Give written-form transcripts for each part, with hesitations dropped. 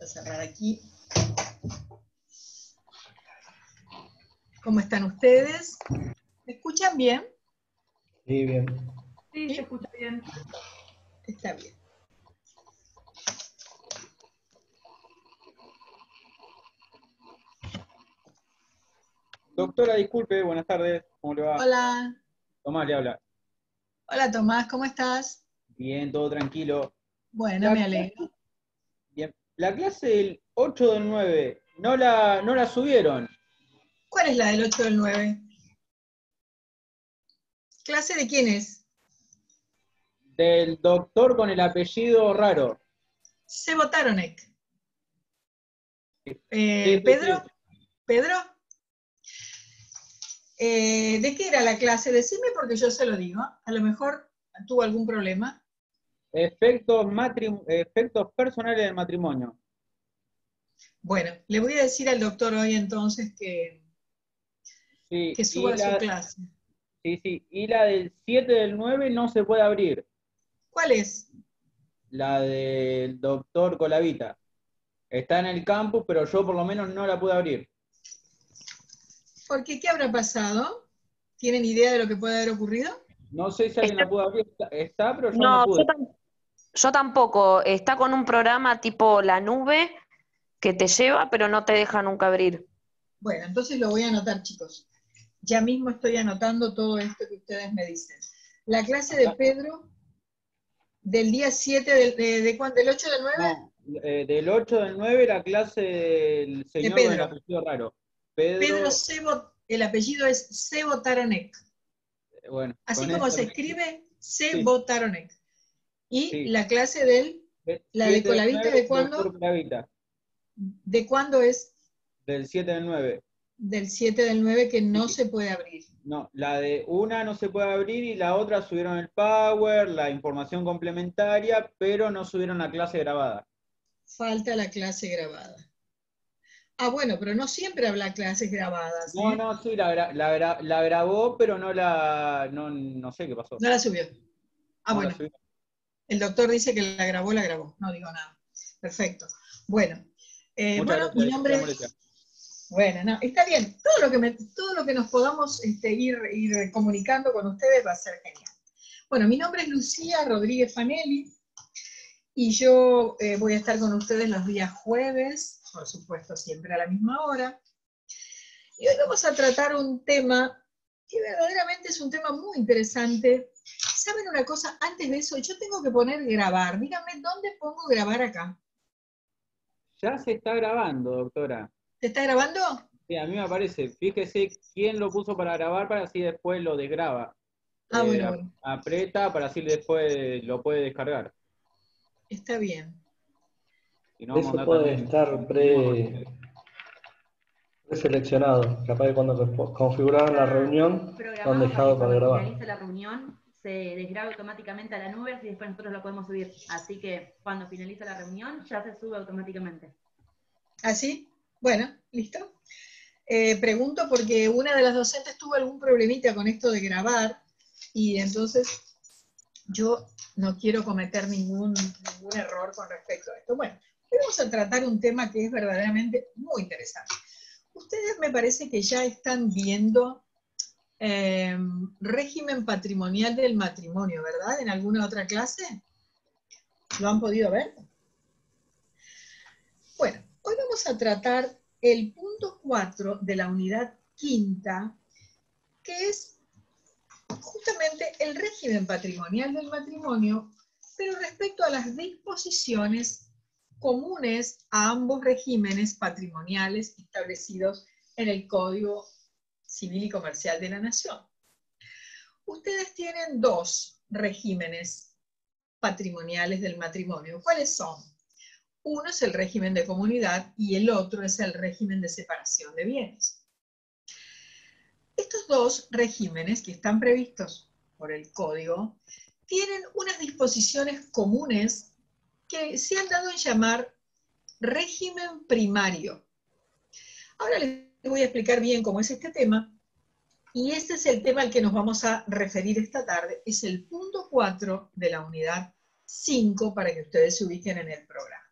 Voy a cerrar aquí. ¿Cómo están ustedes? ¿Me escuchan bien? Sí, bien. Sí, ¿Sí? se escucha bien. Está bien. Doctora, disculpe, buenas tardes, ¿cómo le va? Hola. Tomás le habla. Hola Tomás, ¿cómo estás? Bien, todo tranquilo. Bueno, La me clase, alegro. bien. La clase del 8 del 9, no la subieron. ¿Cuál es la del 8 del 9? ¿Clase de quién es? Del doctor con el apellido raro. Sebo Taronek. Sí, ¿Pedro? sí. ¿Pedro? ¿De qué era la clase? Decime porque yo se lo digo. A lo mejor tuvo algún problema. Efectos personales del matrimonio. Bueno, le voy a decir al doctor hoy entonces Sí, que y suba su la, clase. sí, y la del 7 del 9 no se puede abrir. ¿Cuál es? La del doctor Colavita. Está en el campus, pero yo por lo menos no la pude abrir. Porque, ¿qué habrá pasado? ¿Tienen idea de lo que puede haber ocurrido? No sé si alguien la pudo abrir. Está, pero yo no No, pude. yo tampoco. Está con un programa tipo La Nube que te lleva, pero no te deja nunca abrir. Bueno, entonces lo voy a anotar, chicos. Ya mismo estoy anotando todo esto que ustedes me dicen. La clase de Acá. Pedro del día 7, ¿de cuándo? ¿Del 8 del 9? No, del 8 del 9 la clase del De señor con el Pedro. apellido raro. Pedro Pedro, Sebo, el apellido es Sebo Taronek. bueno, Así con como ese se apellido, escribe, sí, Sebo Taronek. Y sí. la clase de él, la de 7 del Colavita, 9, ¿de doctor cuándo? Clavita. ¿De cuándo es? Del 7 del 9. Del 7 del 9 que no Sí. se puede abrir. No, la de una no se puede abrir y la otra subieron el Power, la información complementaria, pero no subieron la clase grabada. Falta la clase grabada. Ah, bueno, pero no siempre habla clases grabadas, No, ¿eh? no, sí, la grabó, pero no sé qué pasó. No la subió. Ah, No la bueno, subió. el doctor dice que la grabó, no digo nada. Perfecto. Bueno, Muchas bueno, gracias, mi disculpe la nombre molestia. bueno, no, está bien. Todo lo que nos podamos ir comunicando con ustedes va a ser genial. Bueno, mi nombre es Lucía Rodríguez Fanelli y yo voy a estar con ustedes los días jueves, por supuesto siempre a la misma hora. Y hoy vamos a tratar un tema que verdaderamente es un tema muy interesante. ¿Saben una cosa? Antes de eso, yo tengo que poner grabar. Díganme, ¿dónde pongo grabar acá? Ya se está grabando, doctora. ¿Te está grabando? Sí, a mí me parece. Fíjese quién lo puso para grabar para así después lo desgraba. Ah, bueno, bueno, Aprieta para así después lo puede descargar. está bien. Si no, vamos a Eso andar puede también estar el mismo error. preseleccionado. Capaz que cuando configuraron la reunión lo han Programado para que dejado para cuando grabar. finalice la reunión se desgrabe automáticamente a la nube y después nosotros lo podemos subir. Así que cuando finalice la reunión ya se sube automáticamente. ¿Así? Bueno, listo. Pregunto porque una de las docentes tuvo algún problemita con esto de grabar y entonces yo no quiero cometer ningún error con respecto a esto. Bueno, hoy vamos a tratar un tema que es verdaderamente muy interesante. Ustedes me parece que ya están viendo régimen patrimonial del matrimonio, ¿verdad? ¿En alguna otra clase? ¿Lo han podido ver? Bueno, hoy vamos a tratar el punto 4 de la unidad quinta, que es justamente el régimen patrimonial del matrimonio, pero respecto a las disposiciones comunes a ambos regímenes patrimoniales establecidos en el Código Civil y Comercial de la Nación. Ustedes tienen dos regímenes patrimoniales del matrimonio. ¿Cuáles son? Uno es el régimen de comunidad y el otro es el régimen de separación de bienes. Estos dos regímenes que están previstos por el Código tienen unas disposiciones comunes que se han dado en llamar régimen primario. Ahora les voy a explicar bien cómo es este tema, y este es el tema al que nos vamos a referir esta tarde, es el punto 4 de la unidad 5 para que ustedes se ubiquen en el programa.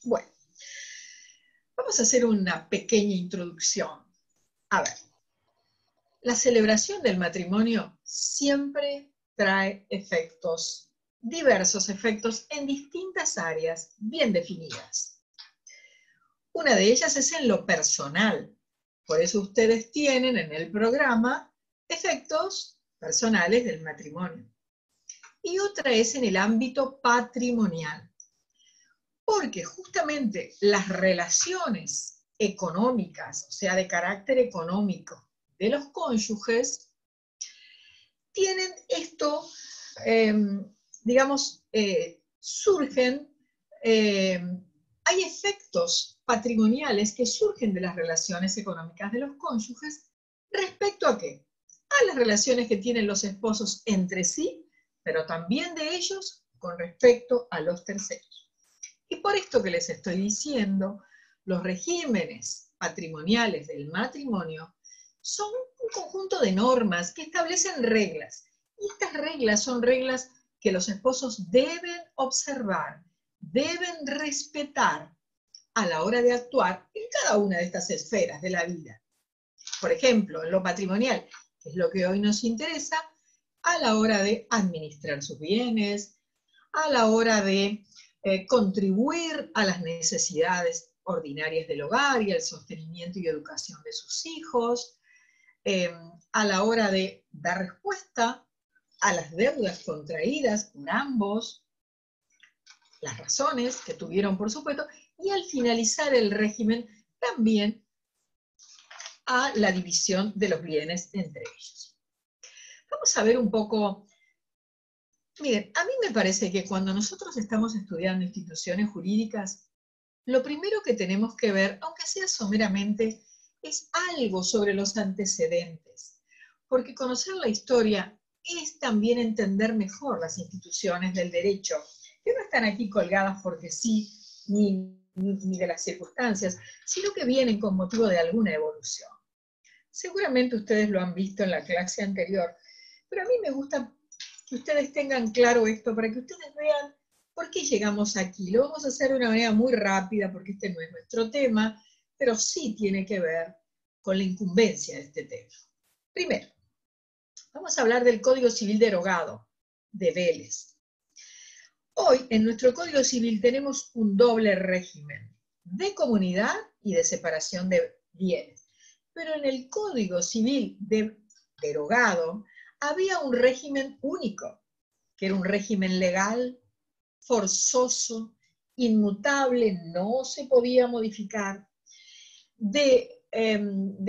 Bueno, Vamos a hacer una pequeña introducción. A ver, la celebración del matrimonio siempre trae efectos, diversos efectos en distintas áreas bien definidas. Una de ellas es en lo personal. Por eso ustedes tienen en el programa efectos personales del matrimonio. Y otra es en el ámbito patrimonial. Porque justamente las relaciones económicas, o sea, de carácter económico de los cónyuges, tienen esto, digamos, surgen, hay efectos patrimoniales que surgen de las relaciones económicas de los cónyuges, ¿respecto a qué? A las relaciones que tienen los esposos entre sí, pero también de ellos con respecto a los terceros. Y por esto que les estoy diciendo, los regímenes patrimoniales del matrimonio son un conjunto de normas que establecen reglas. Y estas reglas son reglas que los esposos deben observar, deben respetar a la hora de actuar en cada una de estas esferas de la vida. Por ejemplo, en lo patrimonial, que es lo que hoy nos interesa, a la hora de administrar sus bienes, a la hora de contribuir a las necesidades ordinarias del hogar y al sostenimiento y educación de sus hijos, a la hora de dar respuesta a las deudas contraídas por ambos, las razones que tuvieron, por supuesto, y al finalizar el régimen también a la división de los bienes entre ellos. Vamos a ver un poco. Miren, a mí me parece que cuando nosotros estamos estudiando instituciones jurídicas, lo primero que tenemos que ver, aunque sea someramente, es algo sobre los antecedentes. Porque conocer la historia es también entender mejor las instituciones del derecho, que no están aquí colgadas porque sí, ni de las circunstancias, sino que vienen con motivo de alguna evolución. Seguramente ustedes lo han visto en la clase anterior, pero a mí me gusta que ustedes tengan claro esto, para que ustedes vean por qué llegamos aquí. Lo vamos a hacer de una manera muy rápida, porque este no es nuestro tema, pero sí tiene que ver con la incumbencia de este tema. Primero, vamos a hablar del Código Civil derogado de Vélez. Hoy, en nuestro Código Civil tenemos un doble régimen, de comunidad y de separación de bienes. Pero en el Código Civil derogado, había un régimen único, que era un régimen legal, forzoso, inmutable, no se podía modificar, de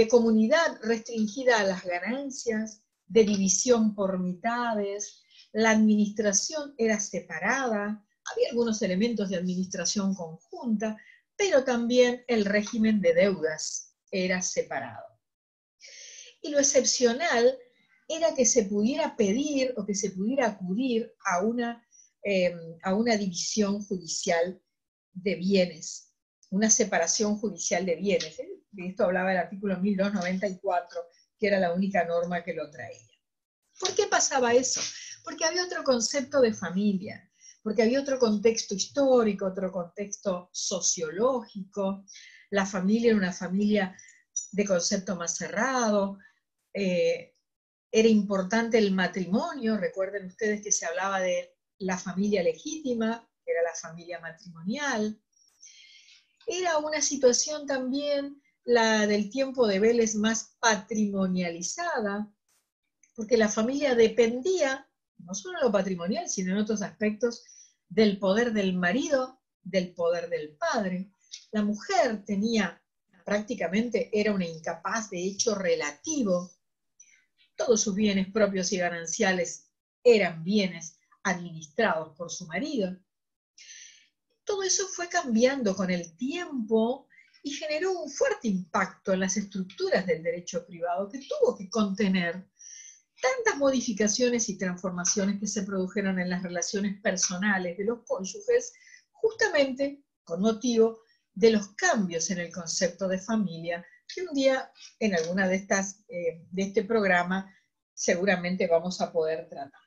comunidad restringida a las ganancias, de división por mitades, la administración era separada, había algunos elementos de administración conjunta, pero también el régimen de deudas era separado. Y lo excepcional era que se pudiera pedir o que se pudiera acudir a una división judicial de bienes, una separación judicial de bienes. De esto hablaba el artículo 1294, que era la única norma que lo traía. ¿Por qué pasaba eso? Porque había otro concepto de familia, porque había otro contexto histórico, otro contexto sociológico. La familia era una familia de concepto más cerrado, era importante el matrimonio. Recuerden ustedes que se hablaba de la familia legítima, que era la familia matrimonial. Era una situación también, la del tiempo de Vélez, más patrimonializada, porque la familia dependía, no solo en lo patrimonial, sino en otros aspectos, del poder del marido, del poder del padre. La mujer prácticamente era una incapaz de hecho relativo. Todos sus bienes propios y gananciales eran bienes administrados por su marido. Todo eso fue cambiando con el tiempo y generó un fuerte impacto en las estructuras del derecho privado, que tuvo que contener tantas modificaciones y transformaciones que se produjeron en las relaciones personales de los cónyuges, justamente con motivo de los cambios en el concepto de familia, que un día en alguna de este programa seguramente vamos a poder tratar.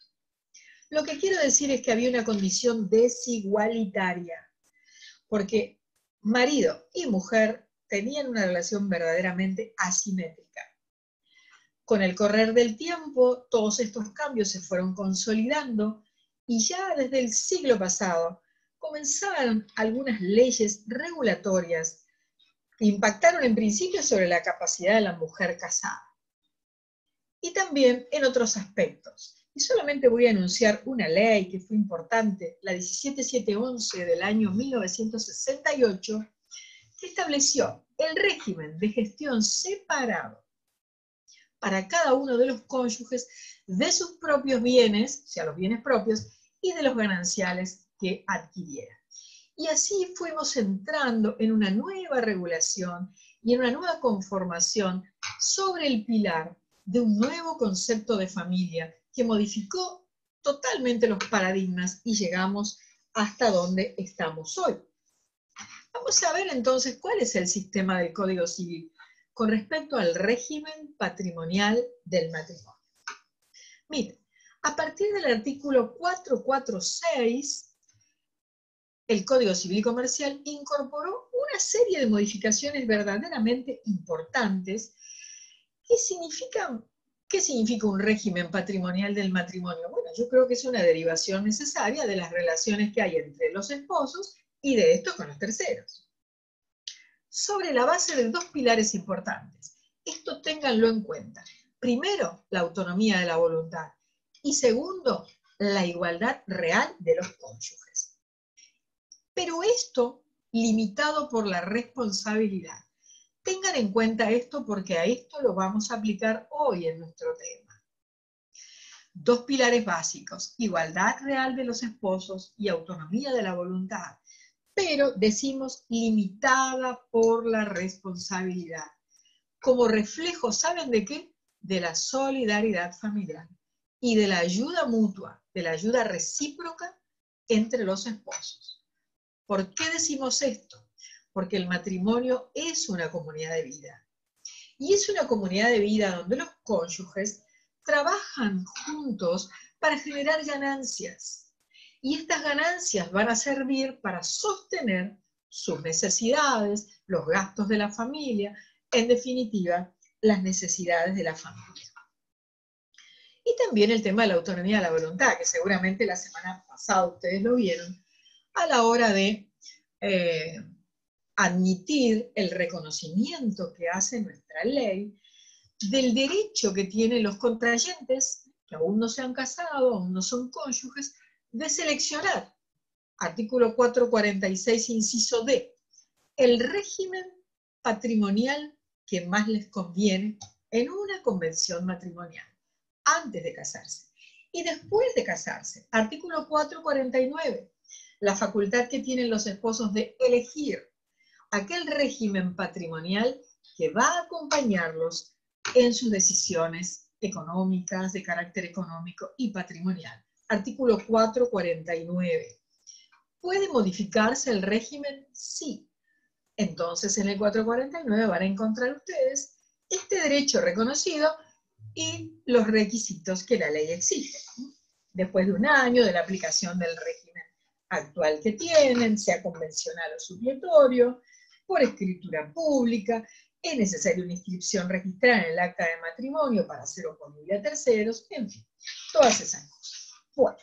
Lo que quiero decir es que había una condición desigualitaria, porque marido y mujer tenían una relación verdaderamente asimétrica. Con el correr del tiempo, todos estos cambios se fueron consolidando y ya desde el siglo pasado comenzaron algunas leyes regulatorias que impactaron en principio sobre la capacidad de la mujer casada y también en otros aspectos. Y solamente voy a anunciar una ley que fue importante, la 17711 del año 1968, que estableció el régimen de gestión separado para cada uno de los cónyuges de sus propios bienes, o sea, los bienes propios, y de los gananciales que adquirieran. Y así fuimos entrando en una nueva regulación y en una nueva conformación sobre el pilar de un nuevo concepto de familia que modificó totalmente los paradigmas y llegamos hasta donde estamos hoy. Vamos a ver entonces cuál es el sistema del Código Civil con respecto al régimen patrimonial del matrimonio. Miren, a partir del artículo 446, el Código Civil Comercial incorporó una serie de modificaciones verdaderamente importantes. ¿Qué significa un régimen patrimonial del matrimonio? Bueno, yo creo que es una derivación necesaria de las relaciones que hay entre los esposos y de estos con los terceros. Sobre la base de dos pilares importantes. Esto ténganlo en cuenta. Primero, la autonomía de la voluntad. Y segundo, la igualdad real de los cónyuges. Pero esto limitado por la responsabilidad. Tengan en cuenta esto porque a esto lo vamos a aplicar hoy en nuestro tema. Dos pilares básicos, igualdad real de los esposos y autonomía de la voluntad, pero decimos limitada por la responsabilidad. Como reflejo, ¿saben de qué? De la solidaridad familiar y de la ayuda mutua, de la ayuda recíproca entre los esposos. ¿Por qué decimos esto? Porque el matrimonio es una comunidad de vida. Y es una comunidad de vida donde los cónyuges trabajan juntos para generar ganancias. Y estas ganancias van a servir para sostener sus necesidades, los gastos de la familia, en definitiva, las necesidades de la familia. Y también el tema de la autonomía de la voluntad, que seguramente la semana pasada ustedes lo vieron, a la hora de admitir el reconocimiento que hace nuestra ley del derecho que tienen los contrayentes, que aún no se han casado, aún no son cónyuges, de seleccionar, artículo 446, inciso D, el régimen patrimonial que más les conviene en una convención matrimonial, antes de casarse. Y después de casarse, artículo 449, la facultad que tienen los esposos de elegir aquel régimen patrimonial que va a acompañarlos en sus decisiones económicas, de carácter económico y patrimonial. Artículo 449. ¿Puede modificarse el régimen? Sí. Entonces en el 449 van a encontrar ustedes este derecho reconocido y los requisitos que la ley exige. Después de un año de la aplicación del régimen actual que tienen, sea convencional o supletorio, por escritura pública, es necesaria una inscripción registrada en el acta de matrimonio para ser oponible a terceros, en fin, todas esas cosas. Bueno,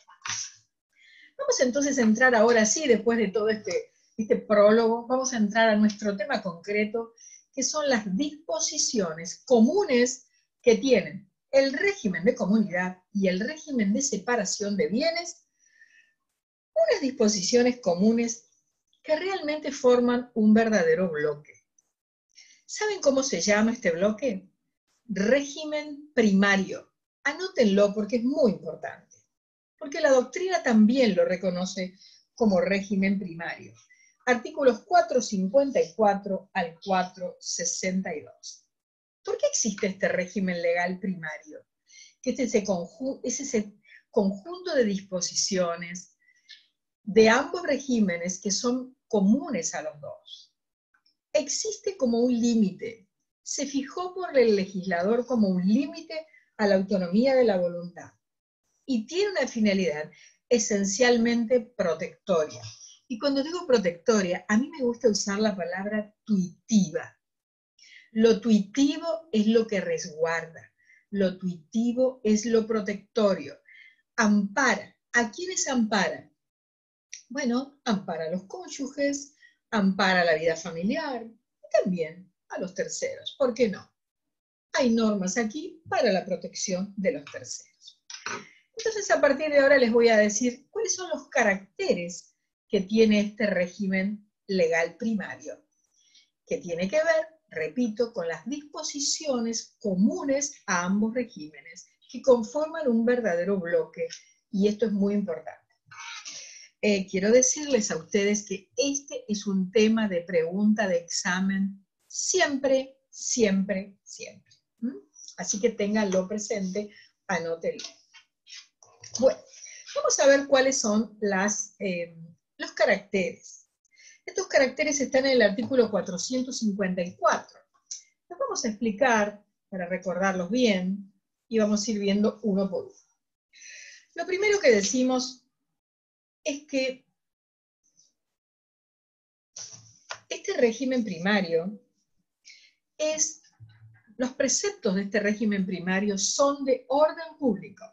vamos entonces a entrar ahora sí, después de todo este prólogo, vamos a entrar a nuestro tema concreto, que son las disposiciones comunes que tienen el régimen de comunidad y el régimen de separación de bienes, unas disposiciones comunes que realmente forman un verdadero bloque. ¿Saben cómo se llama este bloque? Régimen primario. Anótenlo porque es muy importante, porque la doctrina también lo reconoce como régimen primario. Artículos 454 al 462. ¿Por qué existe este régimen legal primario? Que es ese conjunto de disposiciones de ambos regímenes que son comunes a los dos. Existe como un límite, se fijó por el legislador como un límite a la autonomía de la voluntad y tiene una finalidad esencialmente protectoria. Y cuando digo protectoria, a mí me gusta usar la palabra tuitiva. Lo tuitivo es lo que resguarda. Lo tuitivo es lo protectorio. Ampara. ¿A quiénes ampara? Bueno, ampara a los cónyuges, ampara la vida familiar y también a los terceros. ¿Por qué no? Hay normas aquí para la protección de los terceros. Entonces, a partir de ahora les voy a decir cuáles son los caracteres que tiene este régimen legal primario, que tiene que ver, repito, con las disposiciones comunes a ambos regímenes, que conforman un verdadero bloque, y esto es muy importante. Quiero decirles a ustedes que este es un tema de pregunta de examen siempre, siempre, siempre. Así que ténganlo presente, anótenlo. Bueno, vamos a ver cuáles son los caracteres. Estos caracteres están en el artículo 454. Los vamos a explicar para recordarlos bien y vamos a ir viendo uno por uno. Lo primero que decimos es que este régimen primario los preceptos de este régimen primario son de orden público.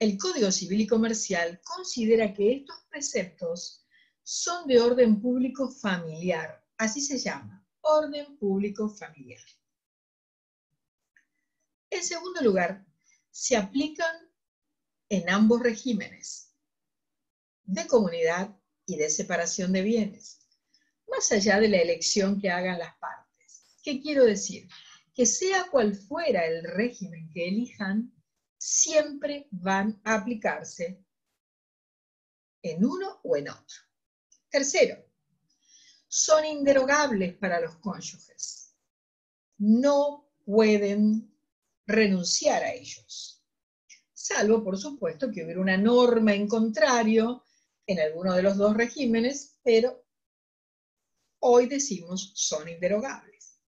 El Código Civil y Comercial considera que estos preceptos son de orden público familiar, así se llama, orden público familiar. En segundo lugar, se aplican en ambos regímenes, de comunidad y de separación de bienes, más allá de la elección que hagan las partes. ¿Qué quiero decir? Que sea cual fuera el régimen que elijan, siempre van a aplicarse en uno o en otro. Tercero, son inderogables para los cónyuges. No pueden renunciar a ellos, salvo, por supuesto, que hubiera una norma en contrario en alguno de los dos regímenes, pero hoy decimos son inderogables.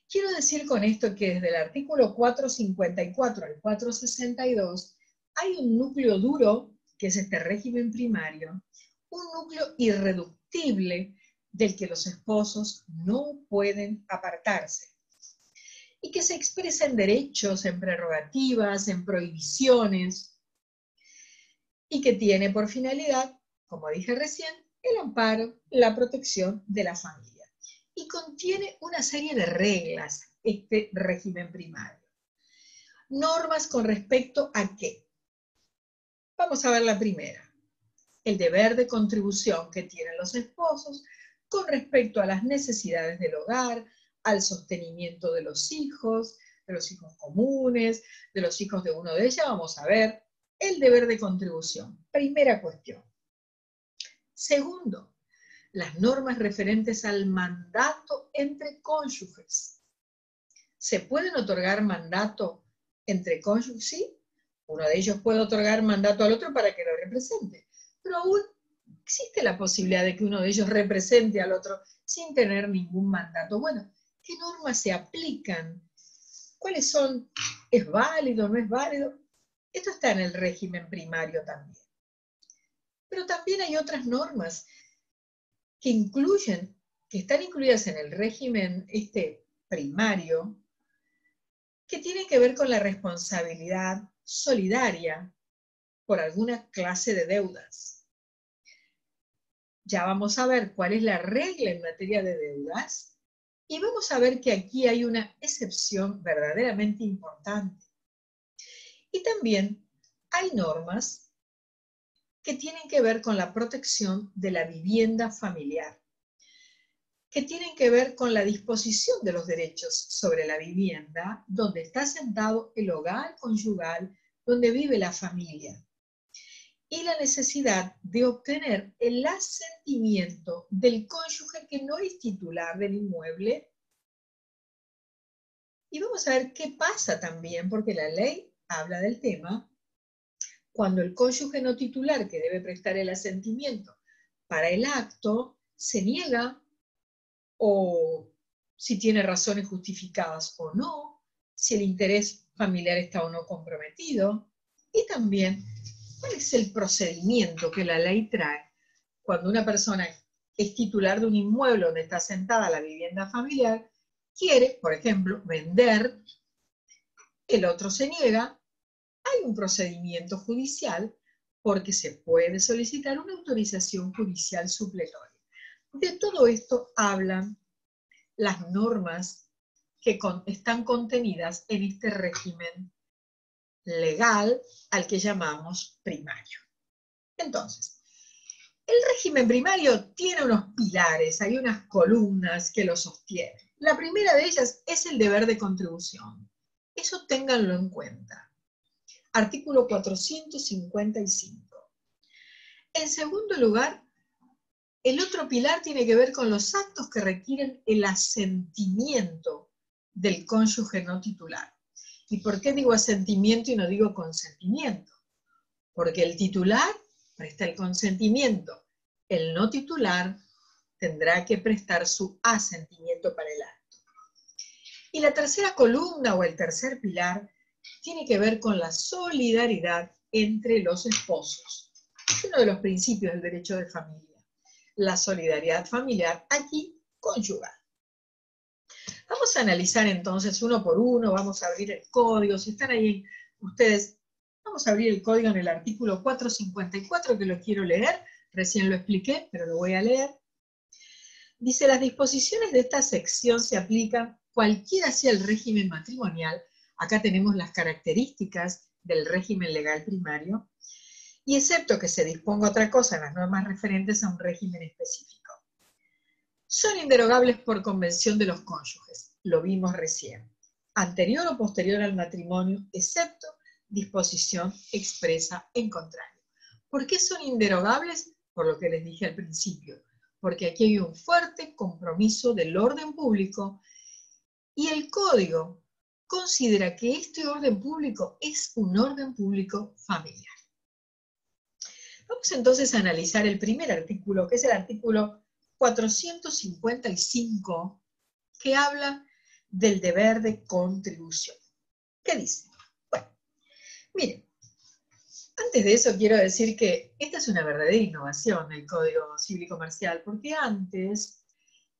Quiero decir con esto que desde el artículo 454 al 462 hay un núcleo duro, que es este régimen primario, un núcleo irreductible del que los esposos no pueden apartarse, y que se expresa en derechos, en prerrogativas, en prohibiciones, y que tiene por finalidad, como dije recién, el amparo, la protección de la familia. Y contiene una serie de reglas, este régimen primario. Normas con respecto a qué. Vamos a ver la primera. El deber de contribución que tienen los esposos con respecto a las necesidades del hogar, al sostenimiento de los hijos comunes, de los hijos de uno de ellos. Vamos a ver el deber de contribución. Primera cuestión. Segundo, las normas referentes al mandato entre cónyuges. ¿Se pueden otorgar mandato entre cónyuges? Sí. Uno de ellos puede otorgar mandato al otro para que lo represente, pero aún existe la posibilidad de que uno de ellos represente al otro sin tener ningún mandato. Bueno, ¿qué normas se aplican? ¿Cuáles son? ¿Es válido? ¿No es válido? Esto está en el régimen primario también. Pero también hay otras normas que están incluidas en el régimen primario, que tienen que ver con la responsabilidad solidaria por alguna clase de deudas. Ya vamos a ver cuál es la regla en materia de deudas, y vamos a ver que aquí hay una excepción verdaderamente importante. Y también hay normas que tienen que ver con la protección de la vivienda familiar, que tienen que ver con la disposición de los derechos sobre la vivienda, donde está sentado el hogar conyugal, donde vive la familia, y la necesidad de obtener el asentimiento del cónyuge que no es titular del inmueble. Y vamos a ver qué pasa también, porque la ley habla del tema, cuando el cónyuge no titular que debe prestar el asentimiento para el acto se niega, o si tiene razones justificadas o no, si el interés familiar está o no comprometido, y también cuál es el procedimiento que la ley trae cuando una persona es titular de un inmueble donde está asentada la vivienda familiar, quiere, por ejemplo, vender, el otro se niega, hay un procedimiento judicial porque se puede solicitar una autorización judicial supletoria. De todo esto hablan las normas que están contenidas en este régimen legal al que llamamos primario. Entonces, el régimen primario tiene unos pilares, hay unas columnas que lo sostienen. La primera de ellas es el deber de contribución. Eso ténganlo en cuenta. Artículo 455. En segundo lugar, el otro pilar tiene que ver con los actos que requieren el asentimiento del cónyuge no titular. ¿Y por qué digo asentimiento y no digo consentimiento? Porque el titular presta el consentimiento, el no titular tendrá que prestar su asentimiento para el acto. Y la tercera columna o el tercer pilar tiene que ver con la solidaridad entre los esposos. Es uno de los principios del derecho de familia. La solidaridad familiar, aquí conyugal. Vamos a analizar entonces uno por uno, vamos a abrir el código, si están ahí ustedes, vamos a abrir el código en el artículo 454 que lo quiero leer, recién lo expliqué, pero lo voy a leer. Dice, las disposiciones de esta sección se aplican cualquiera sea el régimen matrimonial, acá tenemos las características del régimen legal primario, y excepto que se disponga otra cosa en las normas referentes a un régimen específico. Son inderogables por convención de los cónyuges, lo vimos recién, anterior o posterior al matrimonio, excepto disposición expresa en contrario. ¿Por qué son inderogables? Por lo que les dije al principio, porque aquí hay un fuerte compromiso del orden público y el Código considera que este orden público es un orden público familiar. Vamos entonces a analizar el primer artículo, que es el artículo 455, que habla del deber de contribución. ¿Qué dice? Bueno, miren, antes de eso quiero decir que esta es una verdadera innovación del Código Civil y Comercial, porque antes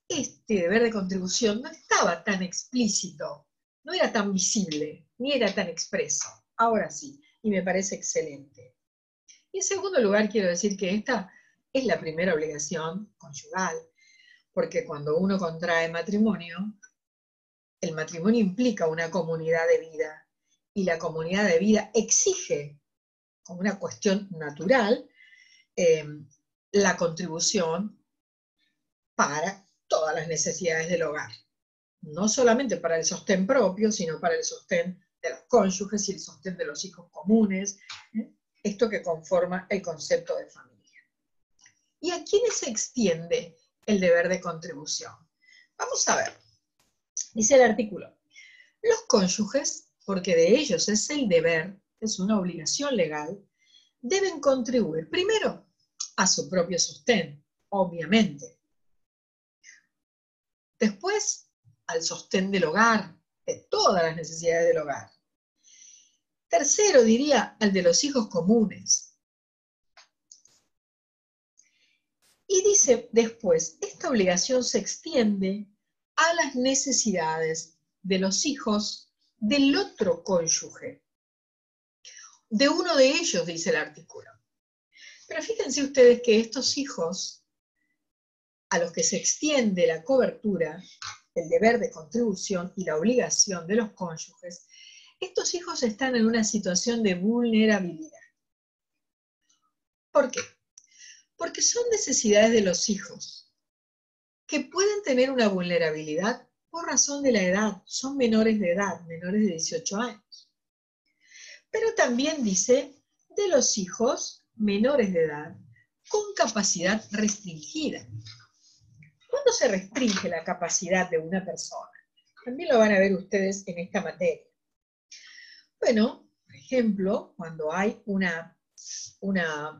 este deber de contribución no estaba tan explícito, no era tan visible, ni era tan expreso. Ahora sí, y me parece excelente. Y en segundo lugar quiero decir que esta es la primera obligación conyugal, porque cuando uno contrae matrimonio, el matrimonio implica una comunidad de vida, y la comunidad de vida exige, como una cuestión natural, la contribución para todas las necesidades del hogar. No solamente para el sostén propio, sino para el sostén de los cónyuges y el sostén de los hijos comunes, esto que conforma el concepto de familia. ¿Y a quiénes se extiende el deber de contribución? Vamos a ver. Dice el artículo, los cónyuges, porque de ellos es el deber, es una obligación legal, deben contribuir primero a su propio sostén, obviamente. Después, al sostén del hogar, de todas las necesidades del hogar. Tercero, diría, al de los hijos comunes. Y dice después, esta obligación se extiende a las necesidades de los hijos del otro cónyuge. De uno de ellos, dice el artículo. Pero fíjense ustedes que estos hijos, a los que se extiende la cobertura, el deber de contribución y la obligación de los cónyuges, estos hijos están en una situación de vulnerabilidad. ¿Por qué? Porque son necesidades de los hijos que pueden tener una vulnerabilidad por razón de la edad, son menores de edad, menores de 18 años. Pero también dice de los hijos menores de edad con capacidad restringida. ¿Cuándo se restringe la capacidad de una persona? También lo van a ver ustedes en esta materia. Bueno, por ejemplo, cuando hay una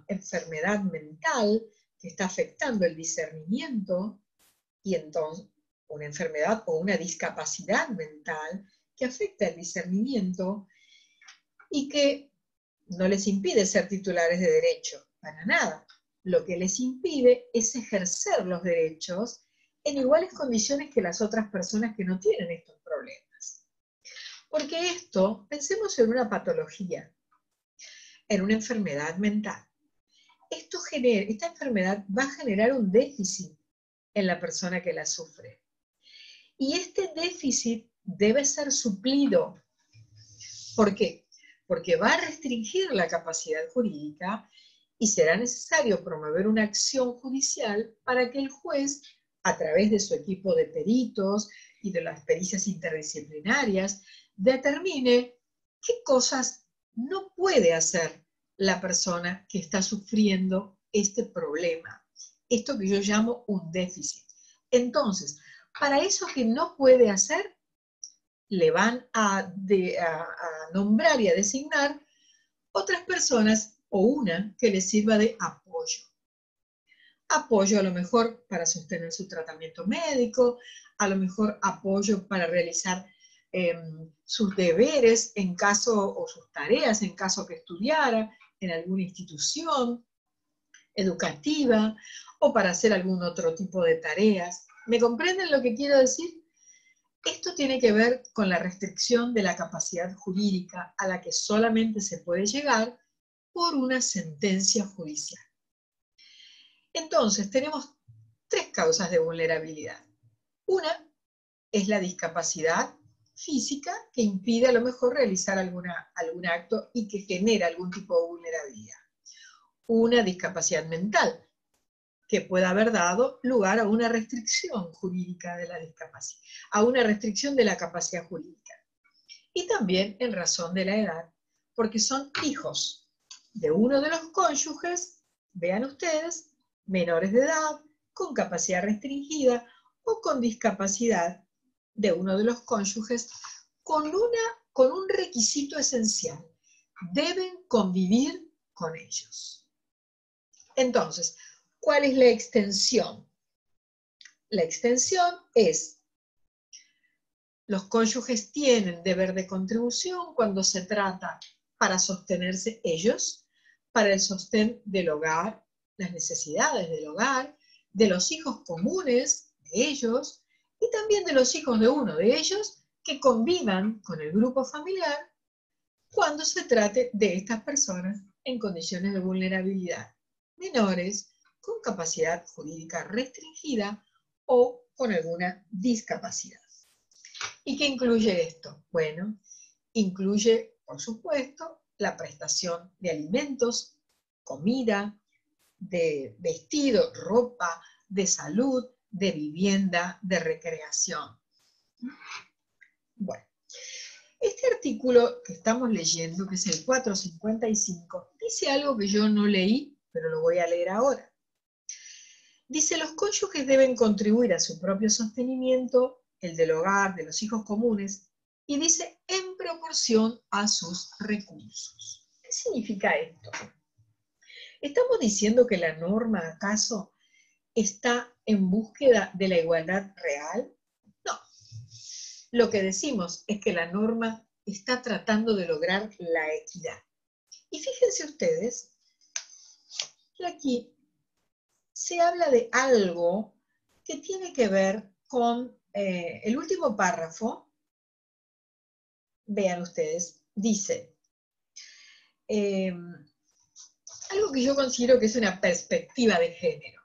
enfermedad mental que está afectando el discernimiento, y entonces una enfermedad o una discapacidad mental que afecta el discernimiento y que no les impide ser titulares de derecho, para nada, lo que les impide es ejercer los derechos en iguales condiciones que las otras personas que no tienen estos problemas. Porque esto, pensemos en una patología, en una enfermedad mental. Esta enfermedad va a generar un déficit en la persona que la sufre. Y este déficit debe ser suplido. ¿Por qué? Porque va a restringir la capacidad jurídica y será necesario promover una acción judicial para que el juez, a través de su equipo de peritos y de las pericias interdisciplinarias, determine qué cosas no puede hacer la persona que está sufriendo este problema. Esto que yo llamo un déficit. Entonces, para eso que no puede hacer, le van a nombrar y a designar otras personas o una que le sirva de apoyo. Apoyo a lo mejor para sostener su tratamiento médico, a lo mejor apoyo para realizar sus deberes en caso, o sus tareas en caso que estudiara en alguna institución educativa, o para hacer algún otro tipo de tareas. ¿Me comprenden lo que quiero decir? Esto tiene que ver con la restricción de la capacidad jurídica a la que solamente se puede llegar por una sentencia judicial. Entonces, tenemos tres causas de vulnerabilidad. Una es la discapacidad física que impide a lo mejor realizar algún acto y que genera algún tipo de vulnerabilidad. Una discapacidad mental, que pueda haber dado lugar a una restricción jurídica de la discapacidad, a una restricción de la capacidad jurídica. Y también en razón de la edad, porque son hijos de uno de los cónyuges, vean ustedes, menores de edad, con capacidad restringida o con discapacidad de uno de los cónyuges, con un requisito esencial: deben convivir con ellos. Entonces, ¿cuál es la extensión? La extensión es: los cónyuges tienen deber de contribución cuando se trata para sostenerse ellos, para el sostén del hogar, las necesidades del hogar, de los hijos comunes de ellos y también de los hijos de uno de ellos que convivan con el grupo familiar cuando se trate de estas personas en condiciones de vulnerabilidad, menores, con capacidad jurídica restringida o con alguna discapacidad. ¿Y qué incluye esto? Bueno, incluye, por supuesto, la prestación de alimentos, comida, de vestido, ropa, de salud, de vivienda, de recreación. Bueno, este artículo que estamos leyendo, que es el 455, dice algo que yo no leí, pero lo voy a leer ahora. Dice: los cónyuges deben contribuir a su propio sostenimiento, el del hogar, de los hijos comunes, y dice en proporción a sus recursos. ¿Qué significa esto? ¿Estamos diciendo que la norma, acaso, está en búsqueda de la igualdad real? No. Lo que decimos es que la norma está tratando de lograr la equidad. Y fíjense ustedes que aquí se habla de algo que tiene que ver con el último párrafo. Vean ustedes, dice algo que yo considero que es una perspectiva de género.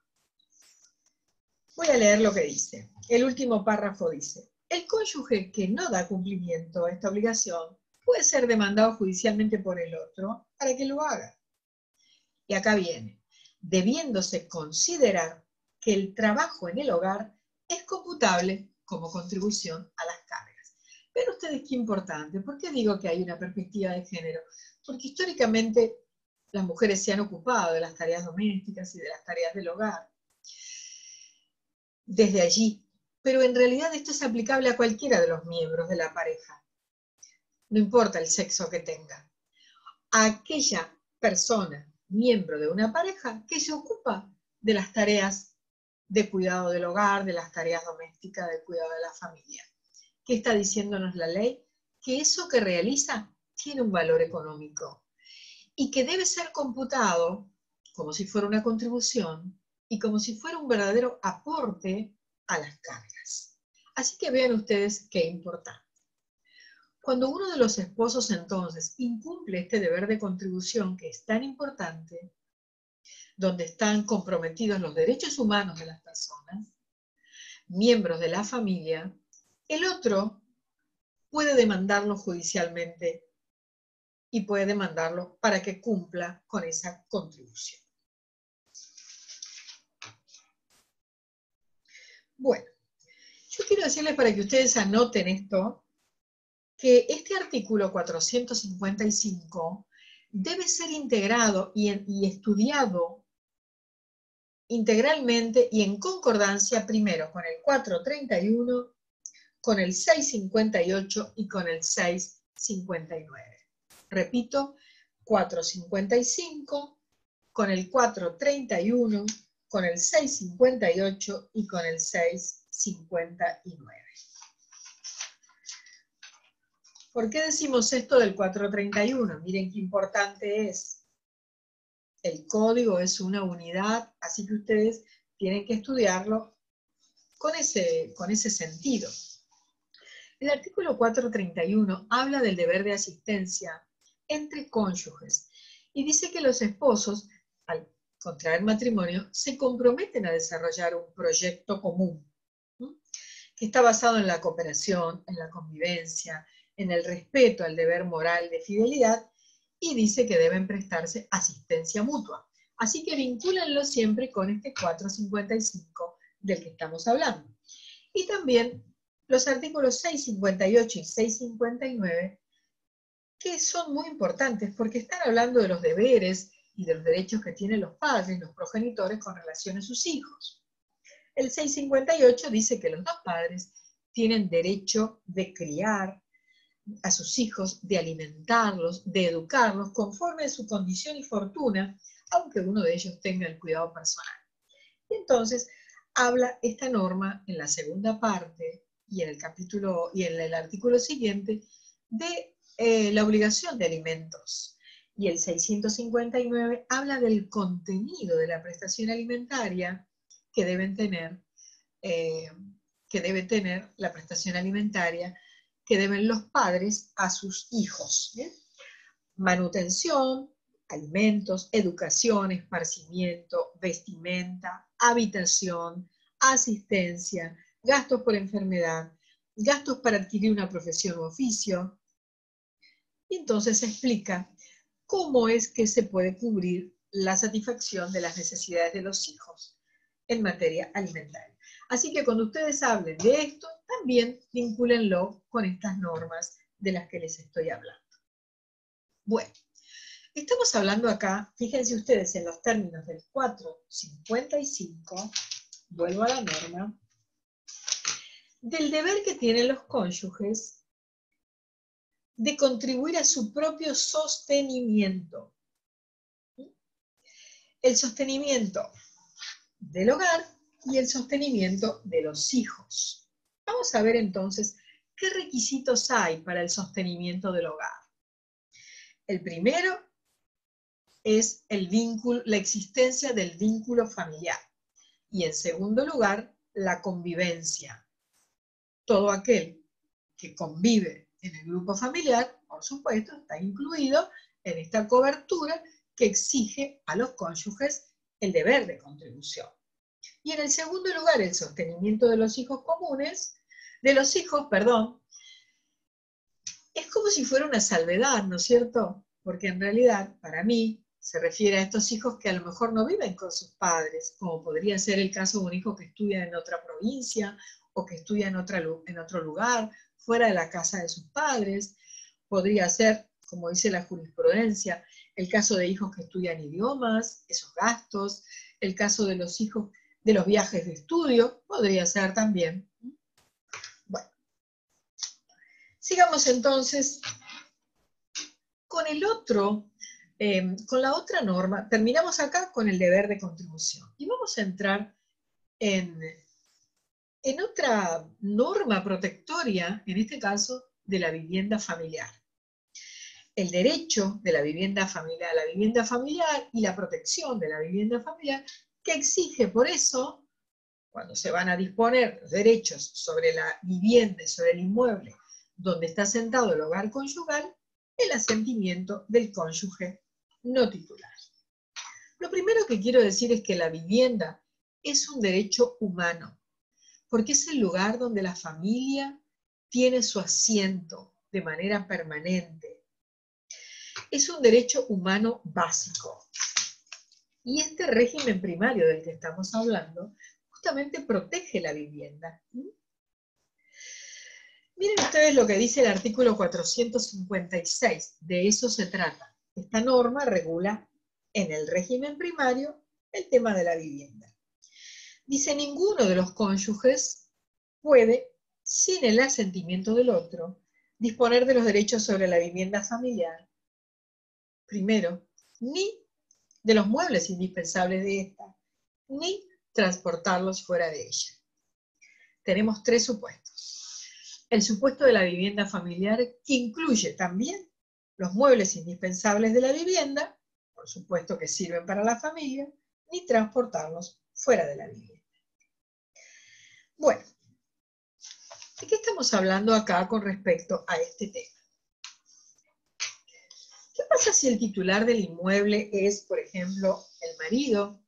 Voy a leer lo que dice. El último párrafo dice: el cónyuge que no da cumplimiento a esta obligación puede ser demandado judicialmente por el otro para que lo haga. Y acá viene: debiéndose considerar que el trabajo en el hogar es computable como contribución a las cargas. Ven ustedes qué importante. ¿Por qué digo que hay una perspectiva de género? Porque históricamente las mujeres se han ocupado de las tareas domésticas y de las tareas del hogar. Desde allí. Pero en realidad esto es aplicable a cualquiera de los miembros de la pareja. No importa el sexo que tenga. A aquella persona, miembro de una pareja, que se ocupa de las tareas de cuidado del hogar, de las tareas domésticas, del cuidado de la familia. ¿Qué está diciéndonos la ley? Que eso que realiza tiene un valor económico y que debe ser computado como si fuera una contribución y como si fuera un verdadero aporte a las cargas. Así que vean ustedes qué importante. Cuando uno de los esposos entonces incumple este deber de contribución que es tan importante, donde están comprometidos los derechos humanos de las personas, miembros de la familia, el otro puede demandarlo judicialmente y puede demandarlo para que cumpla con esa contribución. Bueno, yo quiero decirles para que ustedes anoten esto, que este artículo 455 debe ser integrado y estudiado integralmente y en concordancia primero con el 431, con el 658 y con el 659. Repito, 455, con el 431, con el 658 y con el 659. ¿Por qué decimos esto del 431? Miren qué importante es. El código es una unidad, así que ustedes tienen que estudiarlo con ese sentido. El artículo 431 habla del deber de asistencia entre cónyuges y dice que los esposos, al contraer matrimonio, se comprometen a desarrollar un proyecto común, ¿sí?, que está basado en la cooperación, en la convivencia, en el respeto al deber moral de fidelidad, y dice que deben prestarse asistencia mutua. Así que vincúlenlo siempre con este 455 del que estamos hablando. Y también los artículos 658 y 659, que son muy importantes porque están hablando de los deberes y de los derechos que tienen los padres, los progenitores, con relación a sus hijos. El 658 dice que los dos padres tienen derecho de criar a sus hijos, de alimentarlos, de educarlos, conforme a su condición y fortuna, aunque uno de ellos tenga el cuidado personal. Y entonces habla esta norma en la segunda parte y en el capítulo y en el artículo siguiente de la obligación de alimentos. Y el 659 habla del contenido de la prestación alimentaria que debe tener la prestación alimentaria que deben los padres a sus hijos. ¿Bien? Manutención, alimentos, educación, esparcimiento, vestimenta, habitación, asistencia, gastos por enfermedad, gastos para adquirir una profesión u oficio. Y entonces se explica cómo es que se puede cubrir la satisfacción de las necesidades de los hijos en materia alimentaria. Así que cuando ustedes hablen de esto, también vincúlenlo con estas normas de las que les estoy hablando. Bueno, estamos hablando acá, fíjense ustedes en los términos del 455, vuelvo a la norma, del deber que tienen los cónyuges de contribuir a su propio sostenimiento. El sostenimiento del hogar y el sostenimiento de los hijos. Vamos a ver entonces qué requisitos hay para el sostenimiento del hogar. El primero es el vínculo, la existencia del vínculo familiar. Y en segundo lugar, la convivencia. Todo aquel que convive en el grupo familiar, por supuesto, está incluido en esta cobertura que exige a los cónyuges el deber de contribución. Y en el segundo lugar, el sostenimiento de los hijos comunes, es como si fuera una salvedad, ¿no es cierto? Porque en realidad, para mí, se refiere a estos hijos que a lo mejor no viven con sus padres, como podría ser el caso de un hijo que estudia en otra provincia o que estudia en otro lugar, fuera de la casa de sus padres. Podría ser, como dice la jurisprudencia, el caso de hijos que estudian idiomas, esos gastos, el caso de los hijos de los viajes de estudio, podría ser también. Bueno, sigamos entonces con con la otra norma. Terminamos acá con el deber de contribución. Y vamos a entrar en otra norma protectoria, en este caso, de la vivienda familiar. el derecho de la vivienda familiar a la vivienda familiar y la protección de la vivienda familiar, que exige por eso, cuando se van a disponer los derechos sobre la vivienda, sobre el inmueble donde está asentado el hogar conyugal, el asentimiento del cónyuge no titular. Lo primero que quiero decir es que la vivienda es un derecho humano, porque es el lugar donde la familia tiene su asiento de manera permanente. Es un derecho humano básico. Y este régimen primario del que estamos hablando justamente protege la vivienda. Miren ustedes lo que dice el artículo 456, de eso se trata. Esta norma regula en el régimen primario el tema de la vivienda. Dice, ninguno de los cónyuges puede, sin el asentimiento del otro, disponer de los derechos sobre la vivienda familiar. Primero, ni de los muebles indispensables de esta, ni transportarlos fuera de ella. Tenemos tres supuestos. El supuesto de la vivienda familiar, que incluye también los muebles indispensables de la vivienda, por supuesto que sirven para la familia, ni transportarlos fuera de la vivienda. Bueno, ¿de qué estamos hablando acá con respecto a este tema? ¿Qué pasa si el titular del inmueble es, por ejemplo, el marido,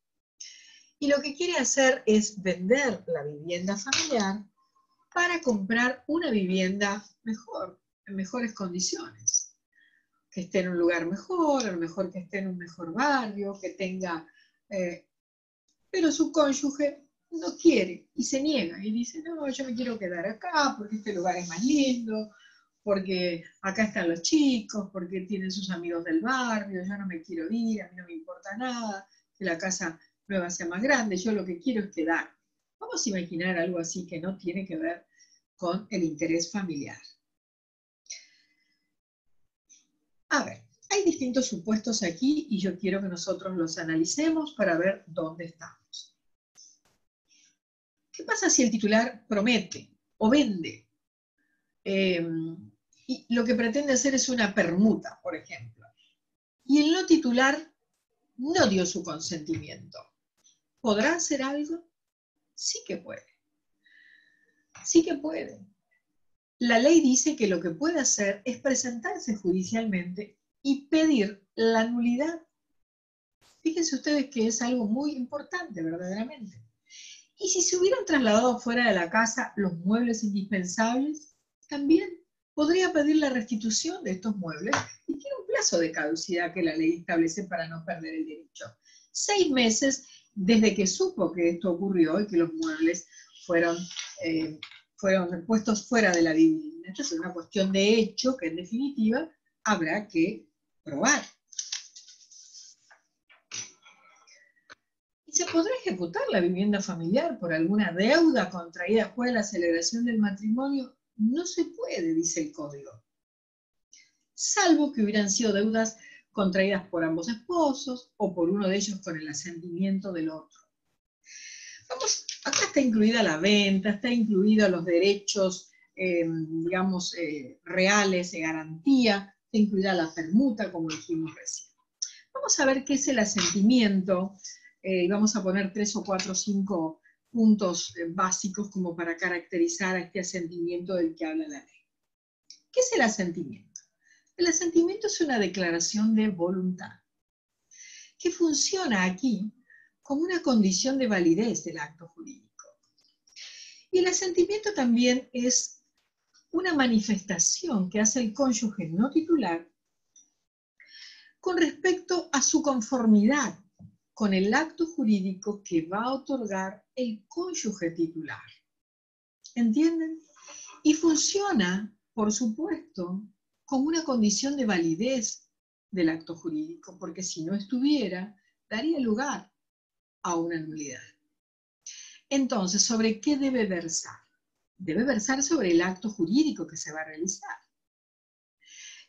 y lo que quiere hacer es vender la vivienda familiar para comprar una vivienda mejor, en mejores condiciones? Que esté en un lugar mejor, a lo mejor que esté en un mejor barrio, que tenga... pero su cónyuge no quiere y se niega y dice, no, yo me quiero quedar acá porque este lugar es más lindo, porque acá están los chicos, porque tienen sus amigos del barrio, yo no me quiero ir, a mí no me importa nada, que la casa nueva sea más grande, yo lo que quiero es quedar. Vamos a imaginar algo así que no tiene que ver con el interés familiar. A ver, hay distintos supuestos aquí y yo quiero que nosotros los analicemos para ver dónde estamos. ¿Qué pasa si el titular promete o vende? Y lo que pretende hacer es una permuta, por ejemplo. Y el no titular no dio su consentimiento. ¿Podrá hacer algo? Sí que puede. Sí que puede. La ley dice que lo que puede hacer es presentarse judicialmente y pedir la nulidad. Fíjense ustedes que es algo muy importante, verdaderamente. Y si se hubieran trasladado fuera de la casa los muebles indispensables, también podría pedir la restitución de estos muebles y tiene un plazo de caducidad que la ley establece para no perder el derecho. 6 meses desde que supo que esto ocurrió y que los muebles fueron puestos fuera de la vivienda. Esta es una cuestión de hecho que en definitiva habrá que probar. ¿Y se podrá ejecutar la vivienda familiar por alguna deuda contraída después de la celebración del matrimonio? No se puede, dice el código. Salvo que hubieran sido deudas contraídas por ambos esposos o por uno de ellos con el asentimiento del otro. Vamos, acá está incluida la venta, está incluidos los derechos, reales de garantía, está incluida la permuta, como dijimos recién. Vamos a ver qué es el asentimiento, y vamos a poner 3 o 4 o 5 puntos básicos como para caracterizar a este asentimiento del que habla la ley. ¿Qué es el asentimiento? El asentimiento es una declaración de voluntad, que funciona aquí como una condición de validez del acto jurídico. Y el asentimiento también es una manifestación que hace el cónyuge no titular con respecto a su conformidad con el acto jurídico que va a otorgar el cónyuge titular. ¿Entienden? Y funciona, por supuesto, como una condición de validez del acto jurídico, porque si no estuviera, daría lugar a una nulidad. Entonces, ¿sobre qué debe versar? Debe versar sobre el acto jurídico que se va a realizar.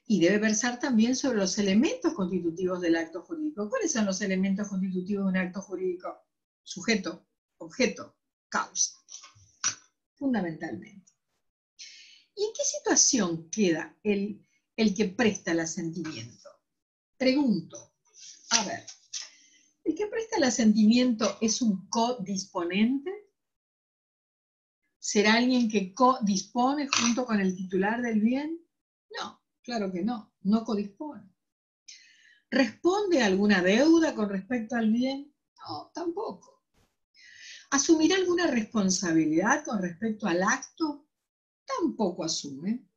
Y debe versar también sobre los elementos constitutivos del acto jurídico. ¿Cuáles son los elementos constitutivos de un acto jurídico? Sujeto, objeto, causa. Fundamentalmente. ¿Y en qué situación queda el el que presta el asentimiento? Pregunto, a ver, ¿el que presta el asentimiento es un codisponente? ¿Será alguien que codispone junto con el titular del bien? No, claro que no, no codispone. ¿Responde a alguna deuda con respecto al bien? No, tampoco. ¿Asumirá alguna responsabilidad con respecto al acto? Tampoco asume.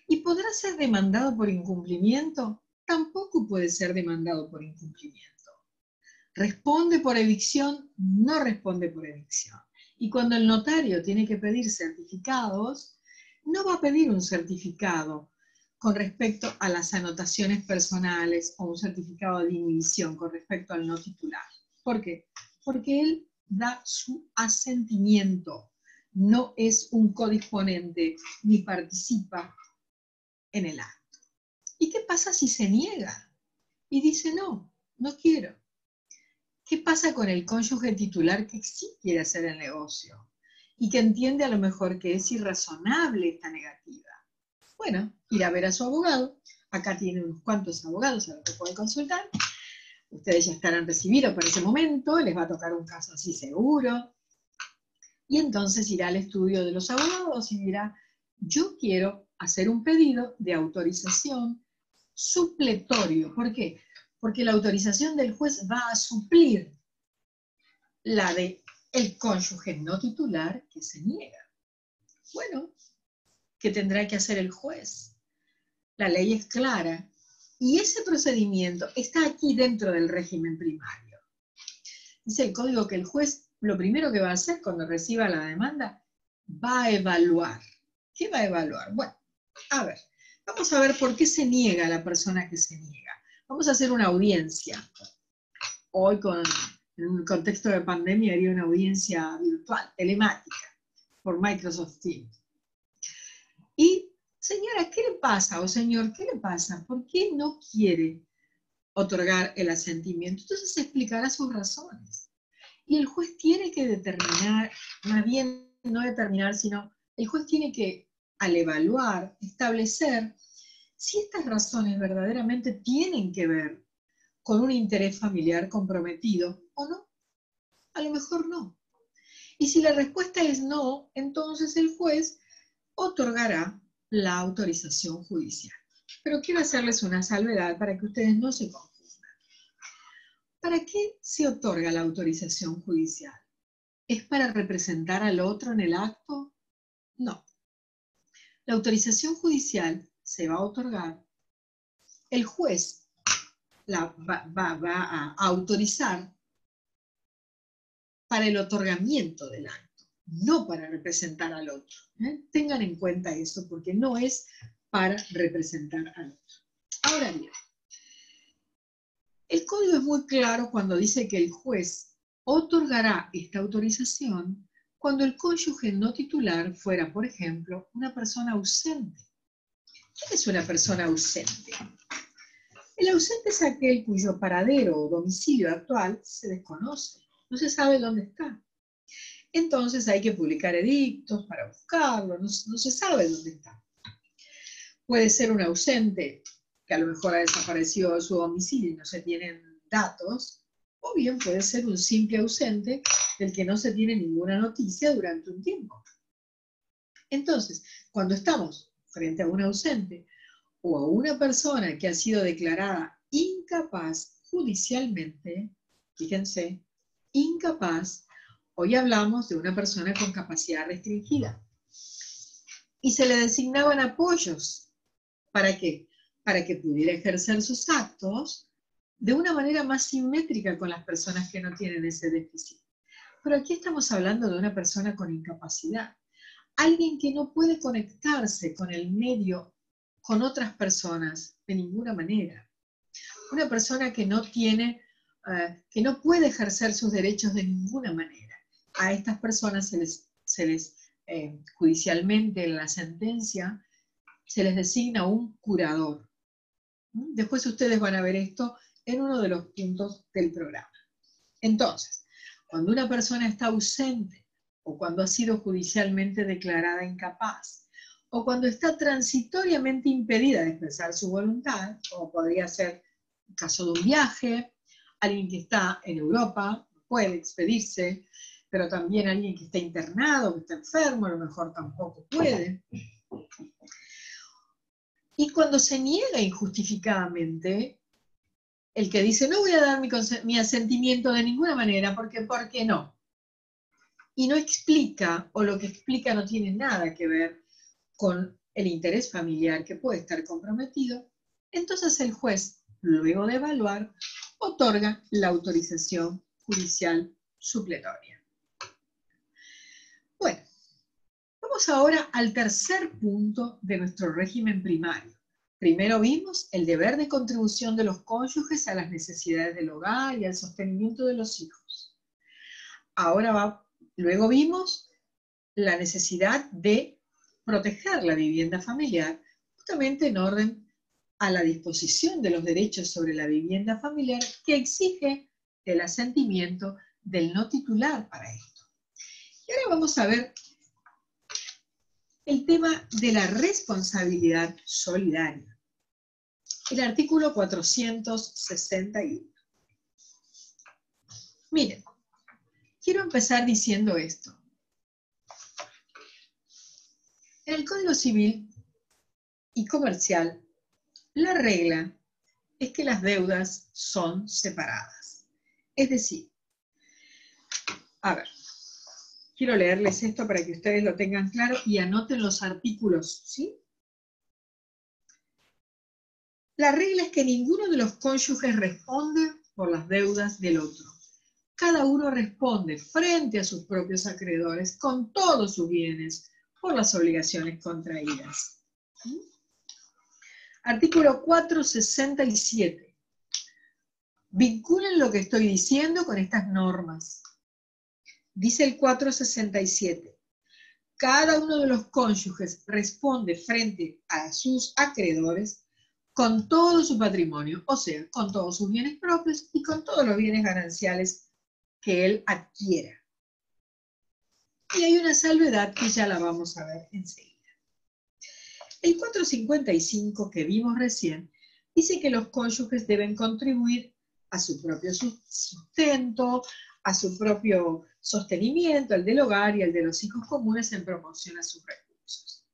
¿Y podrá ser demandado por incumplimiento? Tampoco puede ser demandado por incumplimiento. ¿Responde por evicción? No responde por evicción. Y cuando el notario tiene que pedir certificados, no va a pedir un certificado con respecto a las anotaciones personales o un certificado de inhibición con respecto al no titular. ¿Por qué? Porque él da su asentimiento, no es un codisponente ni participa en el acto. ¿Y qué pasa si se niega y dice no, no quiero? ¿Qué pasa con el cónyuge titular que sí quiere hacer el negocio y que entiende a lo mejor que es irrazonable esta negativa? Bueno, ir a ver a su abogado. Acá tiene unos cuantos abogados a los que pueden consultar. Ustedes ya estarán recibidos por ese momento, les va a tocar un caso así seguro. Y entonces irá al estudio de los abogados y dirá, yo quiero hacer un pedido de autorización supletorio. ¿Por qué? Porque la autorización del juez va a suplir la de el cónyuge no titular que se niega. Bueno, ¿qué tendrá que hacer el juez? La ley es clara y ese procedimiento está aquí dentro del régimen primario. Dice el código que el juez lo primero que va a hacer cuando reciba la demanda, va a evaluar. ¿Qué va a evaluar? Bueno, a ver, vamos a ver por qué se niega la persona que se niega. Vamos a hacer una audiencia. Hoy, en un contexto de pandemia, haría una audiencia virtual, telemática, por Microsoft Teams. Y, señora, ¿qué le pasa? O señor, ¿qué le pasa? ¿Por qué no quiere otorgar el asentimiento? Entonces se explicará sus razones. Y el juez tiene que determinar, más bien no determinar, sino el juez tiene que, al evaluar, establecer si estas razones verdaderamente tienen que ver con un interés familiar comprometido o no. A lo mejor no. Y si la respuesta es no, entonces el juez otorgará la autorización judicial. Pero quiero hacerles una salvedad para que ustedes no se confundan. ¿Para qué se otorga la autorización judicial? ¿Es para representar al otro en el acto? No. La autorización judicial se va a otorgar, el juez la va a autorizar para el otorgamiento del acto, no para representar al otro. Tengan en cuenta eso, porque no es para representar al otro. Ahora bien, el código es muy claro cuando dice que el juez otorgará esta autorización cuando el cónyuge no titular fuera, por ejemplo, una persona ausente. ¿Quién es una persona ausente? El ausente es aquel cuyo paradero o domicilio actual se desconoce, no se sabe dónde está. Entonces hay que publicar edictos para buscarlo, no se sabe dónde está. Puede ser un ausente que a lo mejor ha desaparecido de su domicilio y no se tienen datos, o bien puede ser un simple ausente del que no se tiene ninguna noticia durante un tiempo. Entonces, cuando estamos frente a un ausente o a una persona que ha sido declarada incapaz judicialmente, fíjense, incapaz, hoy hablamos de una persona con capacidad restringida. Y se le designaban apoyos. ¿Para qué? Para que pudiera ejercer sus actos de una manera más simétrica con las personas que no tienen ese déficit. Pero aquí estamos hablando de una persona con incapacidad. Alguien que no puede conectarse con el medio, con otras personas, de ninguna manera. Una persona que no tiene, que no puede ejercer sus derechos de ninguna manera. A estas personas se les judicialmente en la sentencia, se les designa un curador. Después ustedes van a ver esto en uno de los puntos del programa. Entonces, cuando una persona está ausente o cuando ha sido judicialmente declarada incapaz o cuando está transitoriamente impedida de expresar su voluntad, como podría ser el caso de un viaje, alguien que está en Europa, puede expedirse, pero también alguien que está internado, que está enfermo, a lo mejor tampoco puede. Y cuando se niega injustificadamente, el que dice, no voy a dar mi asentimiento de ninguna manera, porque ¿por qué no? Y no explica, o lo que explica no tiene nada que ver con el interés familiar que puede estar comprometido, entonces el juez, luego de evaluar, otorga la autorización judicial supletoria. Bueno, vamos ahora al tercer punto de nuestro régimen primario. Primero vimos el deber de contribución de los cónyuges a las necesidades del hogar y al sostenimiento de los hijos. Luego vimos la necesidad de proteger la vivienda familiar, justamente en orden a la disposición de los derechos sobre la vivienda familiar que exige el asentimiento del no titular para esto. Y ahora vamos a ver el tema de la responsabilidad solidaria. El artículo 461. Miren, quiero empezar diciendo esto. En el Código Civil y Comercial, la regla es que las deudas son separadas. Es decir, a ver, quiero leerles esto para que ustedes lo tengan claro y anoten los artículos, ¿sí? La regla es que ninguno de los cónyuges responde por las deudas del otro. Cada uno responde frente a sus propios acreedores con todos sus bienes por las obligaciones contraídas. ¿Sí? Artículo 467. Vinculen lo que estoy diciendo con estas normas. Dice el 467. Cada uno de los cónyuges responde frente a sus acreedores con todo su patrimonio, o sea, con todos sus bienes propios y con todos los bienes gananciales que él adquiera. Y hay una salvedad que ya la vamos a ver enseguida. El 455 que vimos recién dice que los cónyuges deben contribuir a su propio sustento, a su propio sostenimiento, al del hogar y al de los hijos comunes en proporción a sus recursos.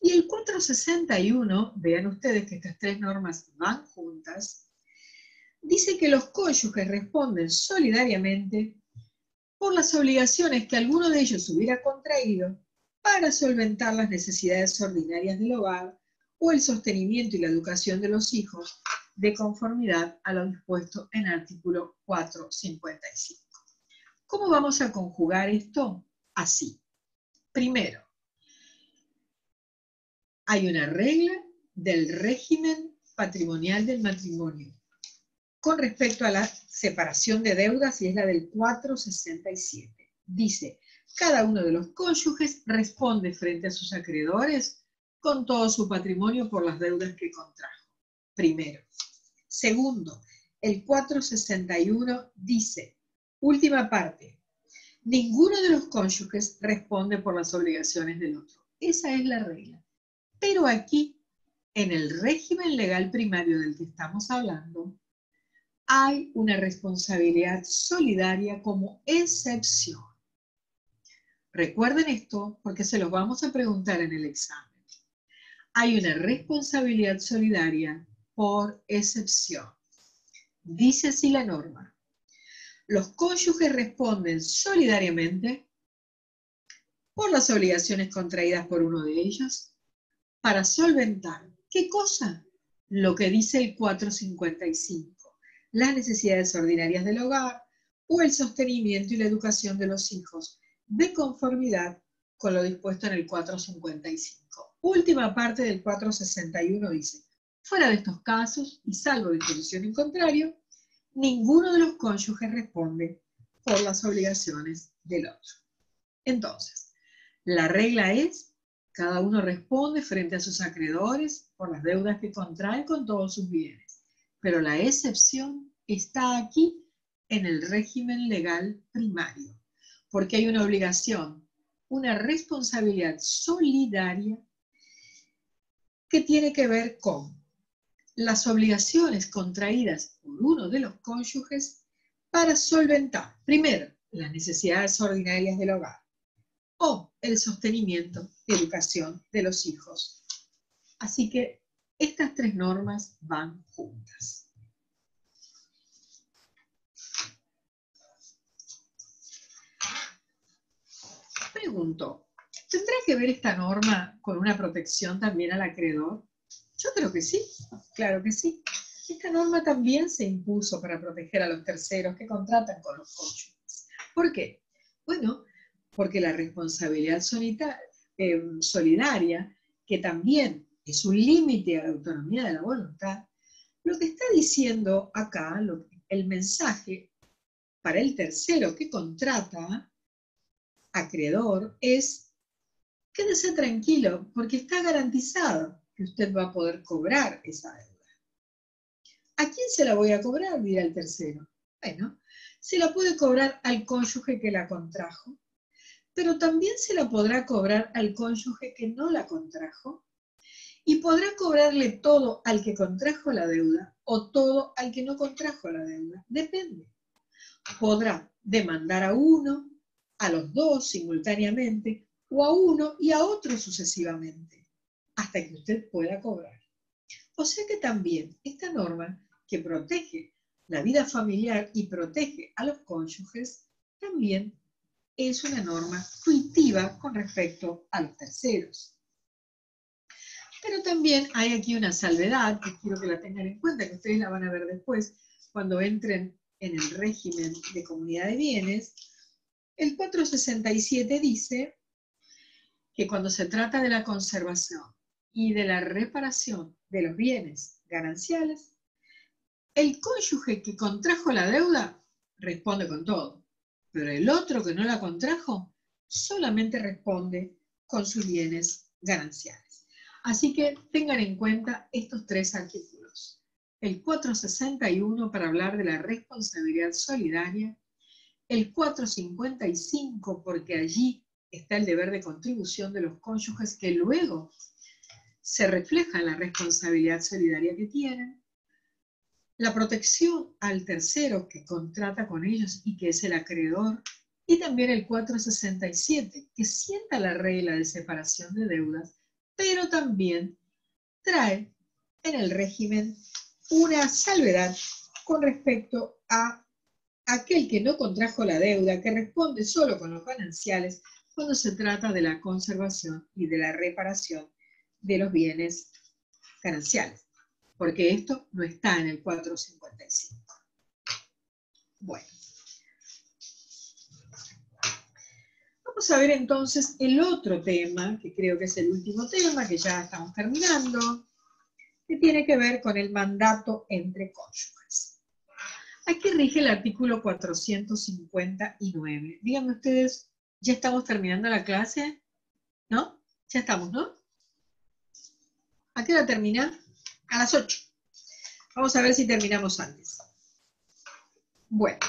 Y el 461, vean ustedes que estas tres normas van juntas, dice que los cónyuges responden solidariamente por las obligaciones que alguno de ellos hubiera contraído para solventar las necesidades ordinarias del hogar o el sostenimiento y la educación de los hijos de conformidad a lo dispuesto en el artículo 455. ¿Cómo vamos a conjugar esto? Así. Primero, hay una regla del régimen patrimonial del matrimonio con respecto a la separación de deudas y es la del 467. Dice, cada uno de los cónyuges responde frente a sus acreedores con todo su patrimonio por las deudas que contrajo. Primero. Segundo, el 461 dice, última parte, ninguno de los cónyuges responde por las obligaciones del otro. Esa es la regla. Pero aquí, en el régimen legal primario del que estamos hablando, hay una responsabilidad solidaria como excepción. Recuerden esto porque se los vamos a preguntar en el examen. Hay una responsabilidad solidaria por excepción. Dice así la norma. Los cónyuges responden solidariamente por las obligaciones contraídas por uno de ellos para solventar, ¿qué cosa? Lo que dice el 455, las necesidades ordinarias del hogar o el sostenimiento y la educación de los hijos, de conformidad con lo dispuesto en el 455. Última parte del 461 dice, fuera de estos casos, y salvo disposición en contrario, ninguno de los cónyuges responde por las obligaciones del otro. Entonces, la regla es, cada uno responde frente a sus acreedores por las deudas que contrae con todos sus bienes. Pero la excepción está aquí en el régimen legal primario, porque hay una obligación, una responsabilidad solidaria que tiene que ver con las obligaciones contraídas por uno de los cónyuges para solventar, primero, las necesidades ordinarias del hogar o el sostenimiento y educación de los hijos. Así que estas tres normas van juntas. Pregunto, ¿tendrá que ver esta norma con una protección también al acreedor? Yo creo que sí, claro que sí. Esta norma también se impuso para proteger a los terceros que contratan con los cónyuges. ¿Por qué? Bueno, porque la responsabilidad solidaria, que también es un límite a la autonomía de la voluntad, lo que está diciendo acá, el mensaje para el tercero que contrata, acreedor, es: quédese tranquilo, porque está garantizado que usted va a poder cobrar esa deuda. ¿A quién se la voy a cobrar?, dirá el tercero. Bueno, se la puede cobrar al cónyuge que la contrajo, pero también se la podrá cobrar al cónyuge que no la contrajo, y podrá cobrarle todo al que contrajo la deuda o todo al que no contrajo la deuda. Depende. Podrá demandar a uno, a los dos simultáneamente, o a uno y a otro sucesivamente, hasta que usted pueda cobrar. O sea que también esta norma, que protege la vida familiar y protege a los cónyuges, también es una norma fruitiva con respecto a los terceros. Pero también hay aquí una salvedad, que quiero que la tengan en cuenta, que ustedes la van a ver después, cuando entren en el régimen de comunidad de bienes. El 467 dice que cuando se trata de la conservación y de la reparación de los bienes gananciales, el cónyuge que contrajo la deuda responde con todo, pero el otro que no la contrajo solamente responde con sus bienes gananciales. Así que tengan en cuenta estos tres artículos. El 461 para hablar de la responsabilidad solidaria, el 455 porque allí está el deber de contribución de los cónyuges que luego se refleja en la responsabilidad solidaria que tienen, la protección al tercero que contrata con ellos y que es el acreedor, y también el 467, que sienta la regla de separación de deudas, pero también trae en el régimen una salvedad con respecto a aquel que no contrajo la deuda, que responde solo con los gananciales cuando se trata de la conservación y de la reparación de los bienes gananciales, porque esto no está en el 455. Bueno. Vamos a ver entonces el otro tema, que creo que es el último tema, que ya estamos terminando, que tiene que ver con el mandato entre cónyuges. Aquí rige el artículo 459. Díganme ustedes, ¿ya estamos terminando la clase? ¿No? Ya estamos, ¿no? ¿A qué hora termina? A las 8. Vamos a ver si terminamos antes. Bueno.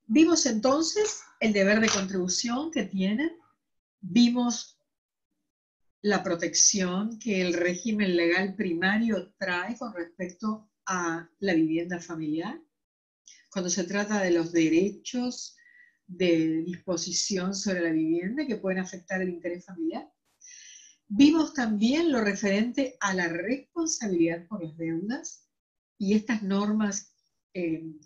Vimos entonces el deber de contribución que tienen. Vimos la protección que el régimen legal primario trae con respecto a la vivienda familiar, cuando se trata de los derechos de disposición sobre la vivienda que pueden afectar el interés familiar. Vimos también lo referente a la responsabilidad por las deudas y estas normas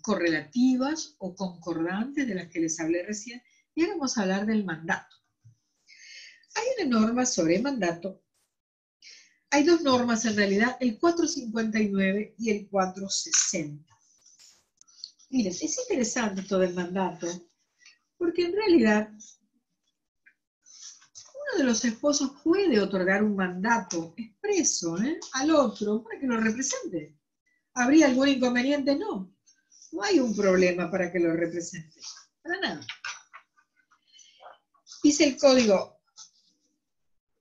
correlativas o concordantes de las que les hablé recién, y ahora vamos a hablar del mandato. Hay una norma sobre mandato. Hay dos normas en realidad, el 459 y el 460. Miren, es interesante esto del mandato, porque en realidad uno de los esposos puede otorgar un mandato expreso al otro para que lo represente. ¿Habría algún inconveniente? No. No hay un problema para que lo represente. Para nada. Dice el código,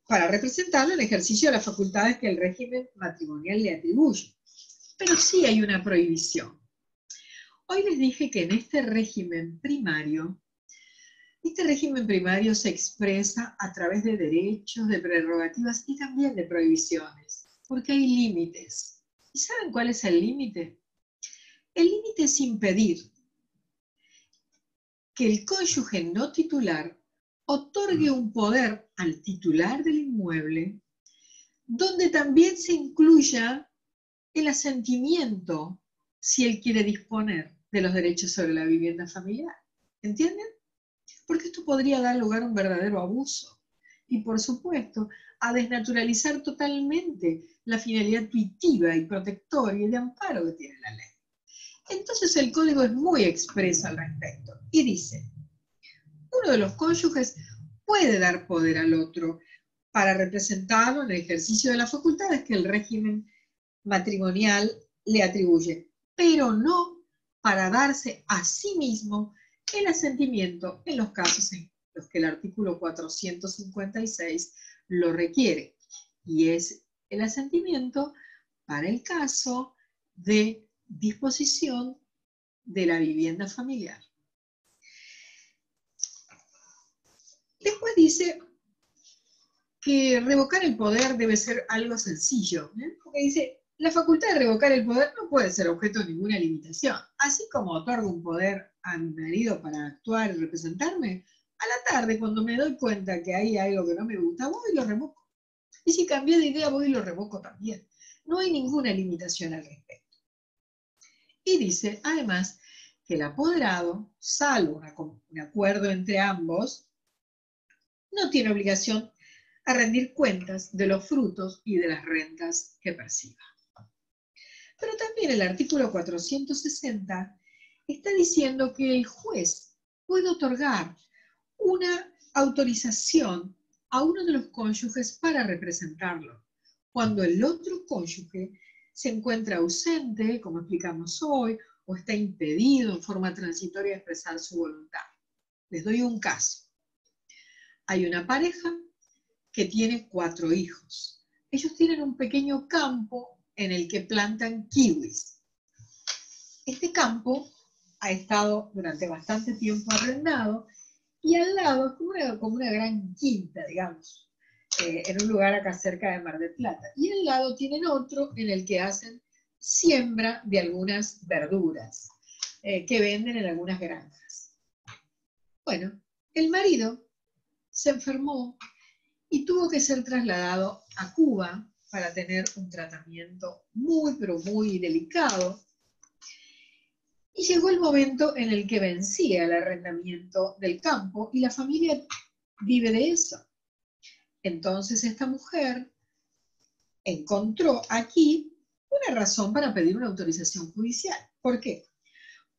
para representarlo en ejercicio de las facultades que el régimen matrimonial le atribuye. Pero sí hay una prohibición. Hoy les dije que en este régimen primario, Este régimen primario se expresa a través de derechos, de prerrogativas y también de prohibiciones, porque hay límites. ¿Y saben cuál es el límite? El límite es impedir que el cónyuge no titular otorgue un poder al titular del inmueble, donde también se incluya el asentimiento, si él quiere disponer de los derechos sobre la vivienda familiar. ¿Entienden? Porque esto podría dar lugar a un verdadero abuso. Y por supuesto, a desnaturalizar totalmente la finalidad tuitiva y protectora y de amparo que tiene la ley. Entonces el código es muy expreso al respecto y dice: uno de los cónyuges puede dar poder al otro para representarlo en el ejercicio de las facultades que el régimen matrimonial le atribuye, pero no para darse a sí mismo el asentimiento en los casos en los que el artículo 456 lo requiere, y es el asentimiento para el caso de disposición de la vivienda familiar. Después dice que revocar el poder debe ser algo sencillo, porque dice: la facultad de revocar el poder no puede ser objeto de ninguna limitación. Así como otorgo un poder a mi marido para actuar y representarme, a la tarde, cuando me doy cuenta que hay algo que no me gusta, voy y lo revoco. Y si cambié de idea, voy y lo revoco también. No hay ninguna limitación al respecto. Y dice, además, que el apoderado, salvo un acuerdo entre ambos, no tiene obligación a rendir cuentas de los frutos y de las rentas que perciba. Pero también el artículo 460 está diciendo que el juez puede otorgar una autorización a uno de los cónyuges para representarlo, cuando el otro cónyuge se encuentra ausente, como explicamos hoy, o está impedido en forma transitoria de expresar su voluntad. Les doy un caso. Hay una pareja que tiene 4 hijos. Ellos tienen un pequeño campo en el que plantan kiwis. Este campo ha estado durante bastante tiempo arrendado y al lado es como una gran quinta, digamos, en un lugar acá cerca de Mar del Plata. Y al lado tienen otro en el que hacen siembra de algunas verduras que venden en algunas granjas. Bueno, el marido se enfermó y tuvo que ser trasladado a Cuba para tener un tratamiento muy, pero muy delicado. Y llegó el momento en el que vencía el arrendamiento del campo y la familia vive de eso. Entonces esta mujer encontró aquí una razón para pedir una autorización judicial. ¿Por qué?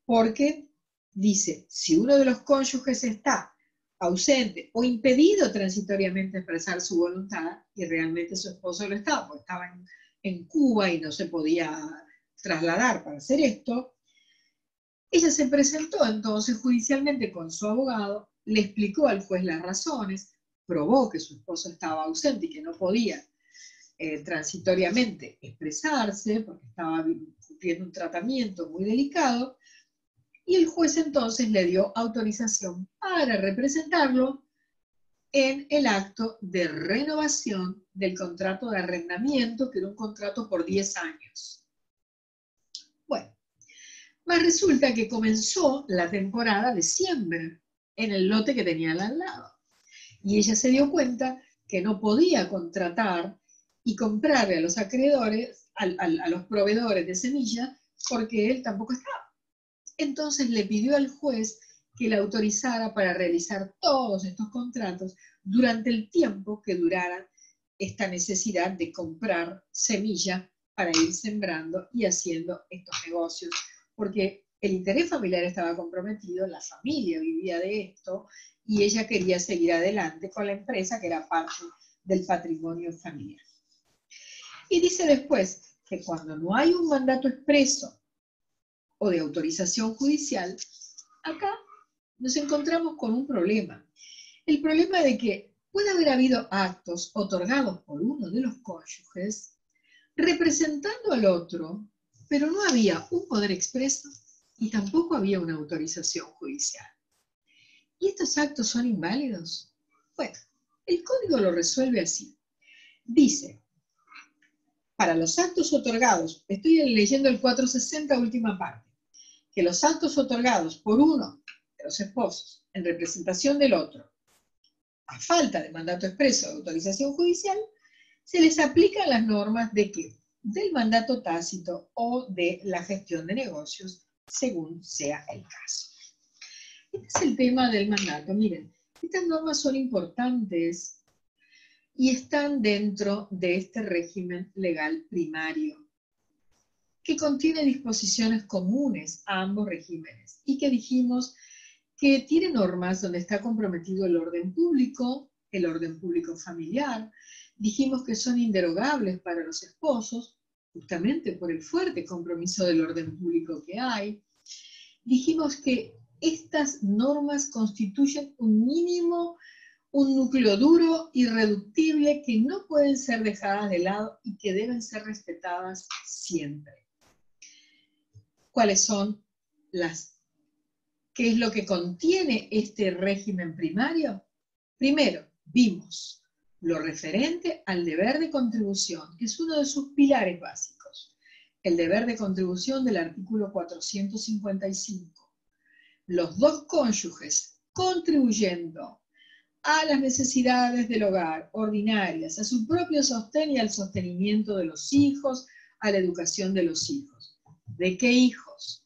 Porque dice, si uno de los cónyuges está ausente o impedido transitoriamente expresar su voluntad, y realmente su esposo lo estaba, porque estaba en Cuba y no se podía trasladar para hacer esto, ella se presentó entonces judicialmente con su abogado, le explicó al juez las razones, probó que su esposo estaba ausente y que no podía transitoriamente expresarse porque estaba cumpliendo un tratamiento muy delicado, y el juez entonces le dio autorización para representarlo en el acto de renovación del contrato de arrendamiento, que era un contrato por 10 años. Bueno, más resulta que comenzó la temporada de siembra en el lote que tenían al lado. Y ella se dio cuenta que no podía contratar y comprarle a los acreedores, a los proveedores de semilla, porque él tampoco estaba. Entonces le pidió al juez que la autorizara para realizar todos estos contratos durante el tiempo que durara esta necesidad de comprar semilla para ir sembrando y haciendo estos negocios, porque el interés familiar estaba comprometido, la familia vivía de esto y ella quería seguir adelante con la empresa que era parte del patrimonio familiar. Y dice después que cuando no hay un mandato expreso o de autorización judicial, acá nos encontramos con un problema. El problema de que puede haber habido actos otorgados por uno de los cónyuges representando al otro, pero no había un poder expreso y tampoco había una autorización judicial. ¿Y estos actos son inválidos? Bueno, el código lo resuelve así. Dice, para los actos otorgados, estoy leyendo el 460 última parte, que los actos otorgados por uno de los esposos en representación del otro, a falta de mandato expreso de autorización judicial, se les aplican las normas de ¿qué? Del mandato tácito o de la gestión de negocios, según sea el caso. Este es el tema del mandato. Miren, estas normas son importantes y están dentro de este régimen legal primario, que contiene disposiciones comunes a ambos regímenes y que dijimos que tiene normas donde está comprometido el orden público familiar. Dijimos que son inderogables para los esposos, justamente por el fuerte compromiso del orden público que hay. Dijimos que estas normas constituyen un mínimo, un núcleo duro, irreductible, que no pueden ser dejadas de lado y que deben ser respetadas siempre. ¿Cuáles son qué es lo que contiene este régimen primario? Primero, vimos lo referente al deber de contribución, que es uno de sus pilares básicos. El deber de contribución del artículo 455. Los dos cónyuges contribuyendo a las necesidades del hogar ordinarias, a su propio sostén y al sostenimiento de los hijos, a la educación de los hijos. ¿De qué hijos?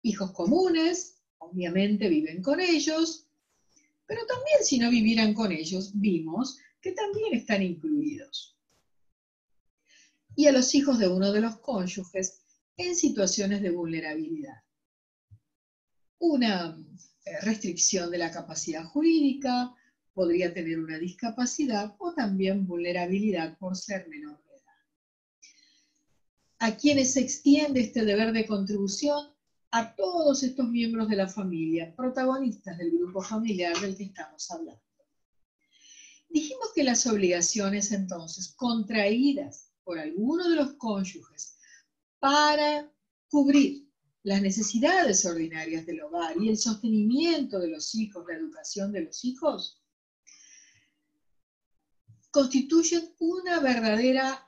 Hijos comunes, obviamente viven con ellos, pero también si no vivieran con ellos, vimos que también están incluidos. Y a los hijos de uno de los cónyuges en situaciones de vulnerabilidad. Una restricción de la capacidad jurídica, podría tener una discapacidad o también vulnerabilidad por ser menor de edad. ¿A quiénes se extiende este deber de contribución? A todos estos miembros de la familia, protagonistas del grupo familiar del que estamos hablando. Dijimos que las obligaciones entonces contraídas por alguno de los cónyuges para cubrir las necesidades ordinarias del hogar y el sostenimiento de los hijos, la educación de los hijos, constituyen una verdadera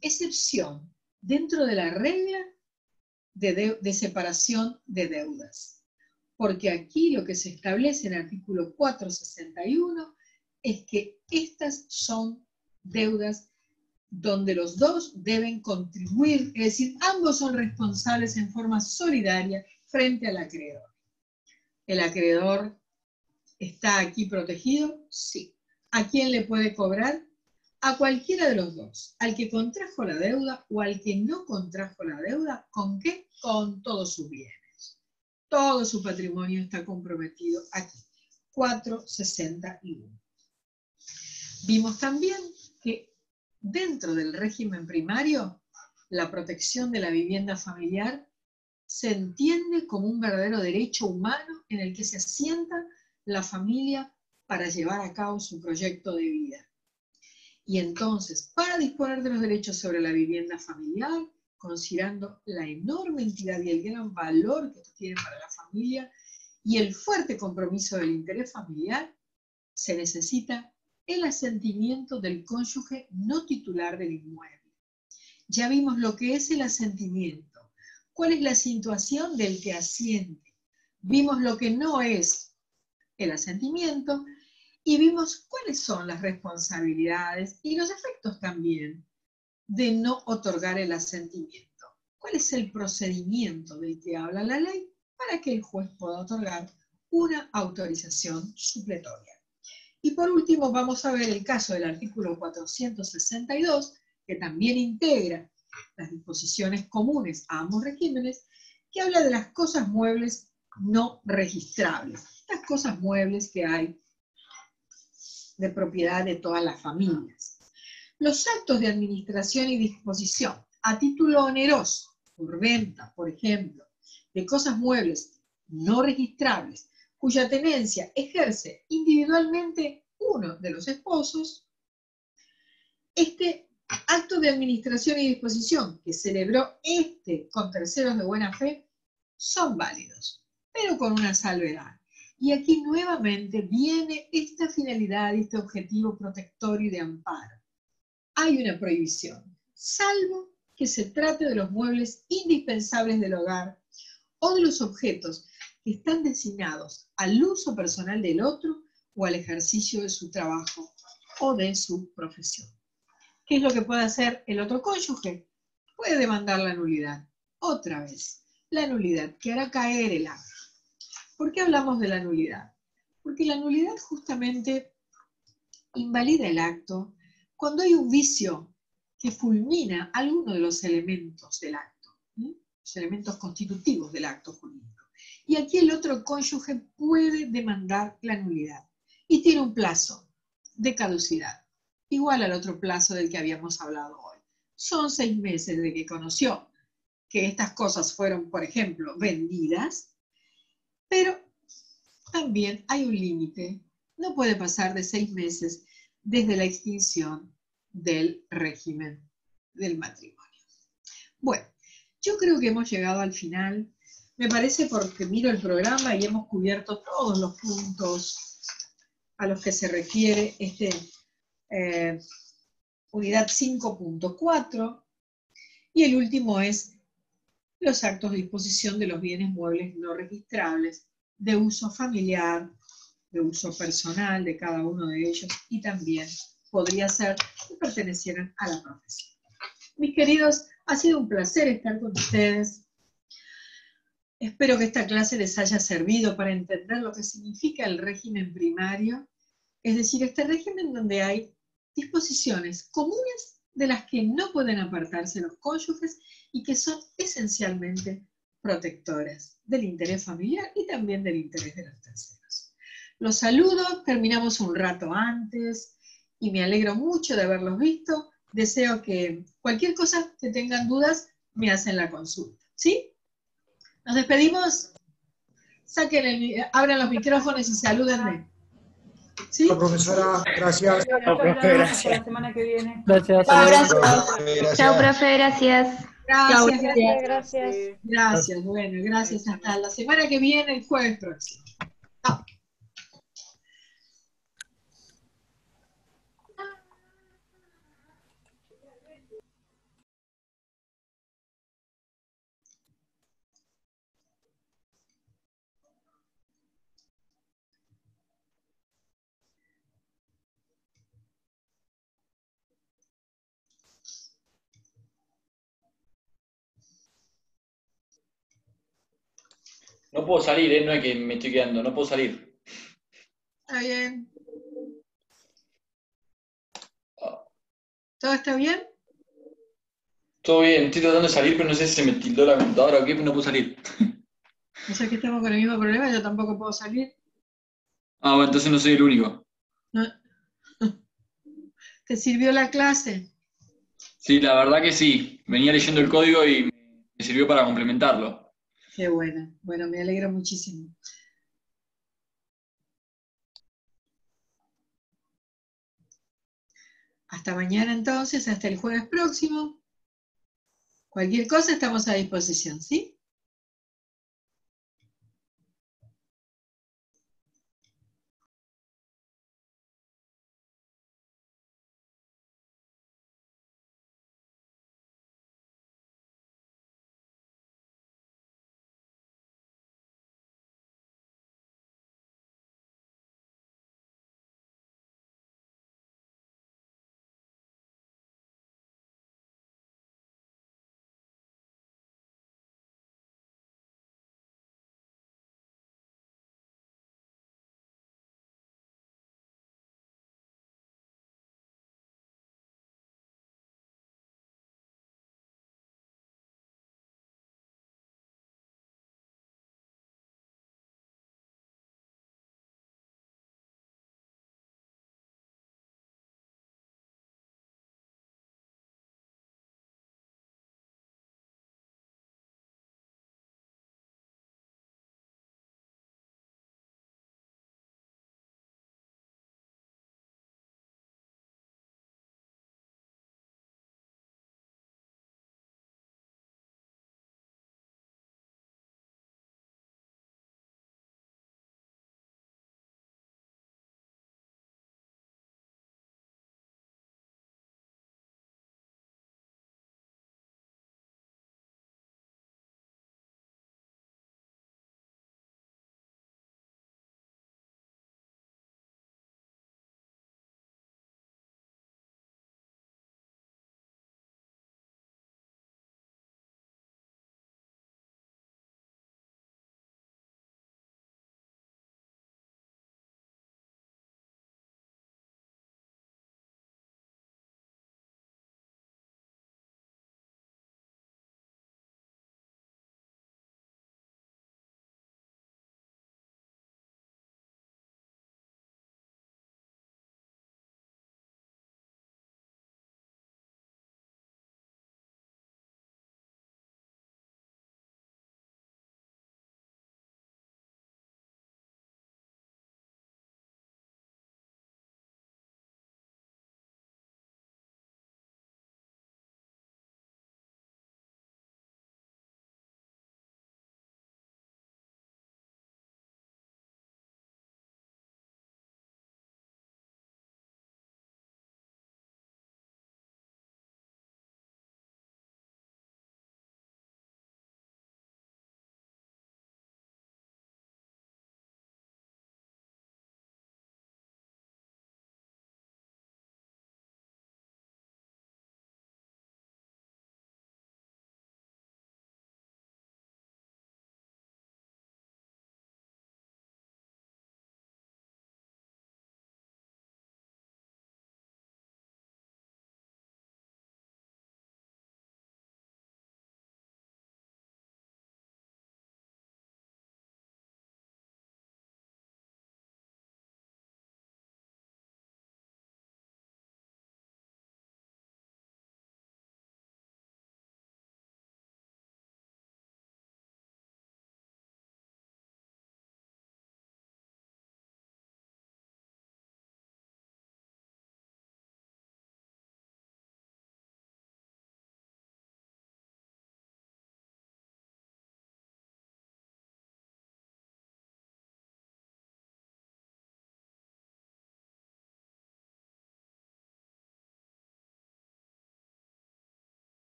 excepción dentro de la regla de separación de deudas. Porque aquí lo que se establece en el artículo 461 es que estas son deudas donde los dos deben contribuir, es decir, ambos son responsables en forma solidaria frente al acreedor. ¿El acreedor está aquí protegido? Sí. ¿A quién le puede cobrar? A cualquiera de los dos, al que contrajo la deuda o al que no contrajo la deuda. ¿Con qué? Con todos sus bienes. Todo su patrimonio está comprometido aquí. 461. Vimos también que dentro del régimen primario, la protección de la vivienda familiar se entiende como un verdadero derecho humano en el que se asienta la familia para llevar a cabo su proyecto de vida. Y entonces, para disponer de los derechos sobre la vivienda familiar, considerando la enorme entidad y el gran valor que esto tiene para la familia y el fuerte compromiso del interés familiar, se necesita el asentimiento del cónyuge no titular del inmueble. Ya vimos lo que es el asentimiento, cuál es la situación del que asiente. Vimos lo que no es el asentimiento y vimos cuáles son las responsabilidades y los efectos también de no otorgar el asentimiento. ¿Cuál es el procedimiento del que habla la ley para que el juez pueda otorgar una autorización supletoria? Y por último vamos a ver el caso del artículo 462, que también integra las disposiciones comunes a ambos regímenes, que habla de las cosas muebles no registrables. Estas cosas muebles que hay de propiedad de todas las familias. Los actos de administración y disposición a título oneroso, por venta, por ejemplo, de cosas muebles no registrables, cuya tenencia ejerce individualmente uno de los esposos, este acto de administración y disposición que celebró con terceros de buena fe son válidos, pero con una salvedad. Y aquí nuevamente viene esta finalidad, este objetivo protector y de amparo. Hay una prohibición, salvo que se trate de los muebles indispensables del hogar o de los objetos que están destinados al uso personal del otro o al ejercicio de su trabajo o de su profesión. ¿Qué es lo que puede hacer el otro cónyuge? Puede demandar la nulidad. Otra vez, la nulidad que hará caer el acto. ¿Por qué hablamos de la nulidad? Porque la nulidad justamente invalida el acto cuando hay un vicio que fulmina alguno de los elementos del acto, los elementos constitutivos del acto jurídico. Y aquí el otro cónyuge puede demandar la nulidad y tiene un plazo de caducidad, igual al otro plazo del que habíamos hablado hoy. Son 6 meses desde que conoció que estas cosas fueron, por ejemplo, vendidas, pero también hay un límite. No puede pasar de 6 meses desde la extinción del régimen del matrimonio. Bueno, yo creo que hemos llegado al final. Me parece porque miro el programa y hemos cubierto todos los puntos a los que se refiere unidad 5.4, y el último es los actos de disposición de los bienes muebles no registrables, de uso familiar, de uso personal de cada uno de ellos, y también podría ser que pertenecieran a la profesión. Mis queridos, ha sido un placer estar con ustedes. Espero que esta clase les haya servido para entender lo que significa el régimen primario, es decir, este régimen donde hay disposiciones comunes de las que no pueden apartarse los cónyuges y que son esencialmente protectoras del interés familiar y también del interés de los terceros. Los saludo, terminamos un rato antes y me alegro mucho de haberlos visto. Deseo que cualquier cosa que tengan dudas me hacen la consulta. ¿Sí? ¿Nos despedimos? Abran los micrófonos y salúdenme. ¿Sí? Chao, profesora, gracias. Chao, profe, gracias. Hasta la semana que viene. Gracias. Chao, profe, gracias. Gracias. Gracias, bueno, gracias. Hasta la semana que viene, el jueves próximo. Chao. No puedo salir, no es que me estoy quedando, no puedo salir. Está bien. ¿Todo está bien? Todo bien, estoy tratando de salir, pero no sé si se me tildó la computadora o qué, pero no puedo salir. No sé que estamos con el mismo problema, yo tampoco puedo salir. Ah, bueno, entonces no soy el único. No. ¿Te sirvió la clase? Sí, la verdad que sí. Venía leyendo el código y me sirvió para complementarlo. Qué bueno. Bueno, me alegro muchísimo. Hasta mañana entonces, hasta el jueves próximo. Cualquier cosa estamos a disposición, ¿sí?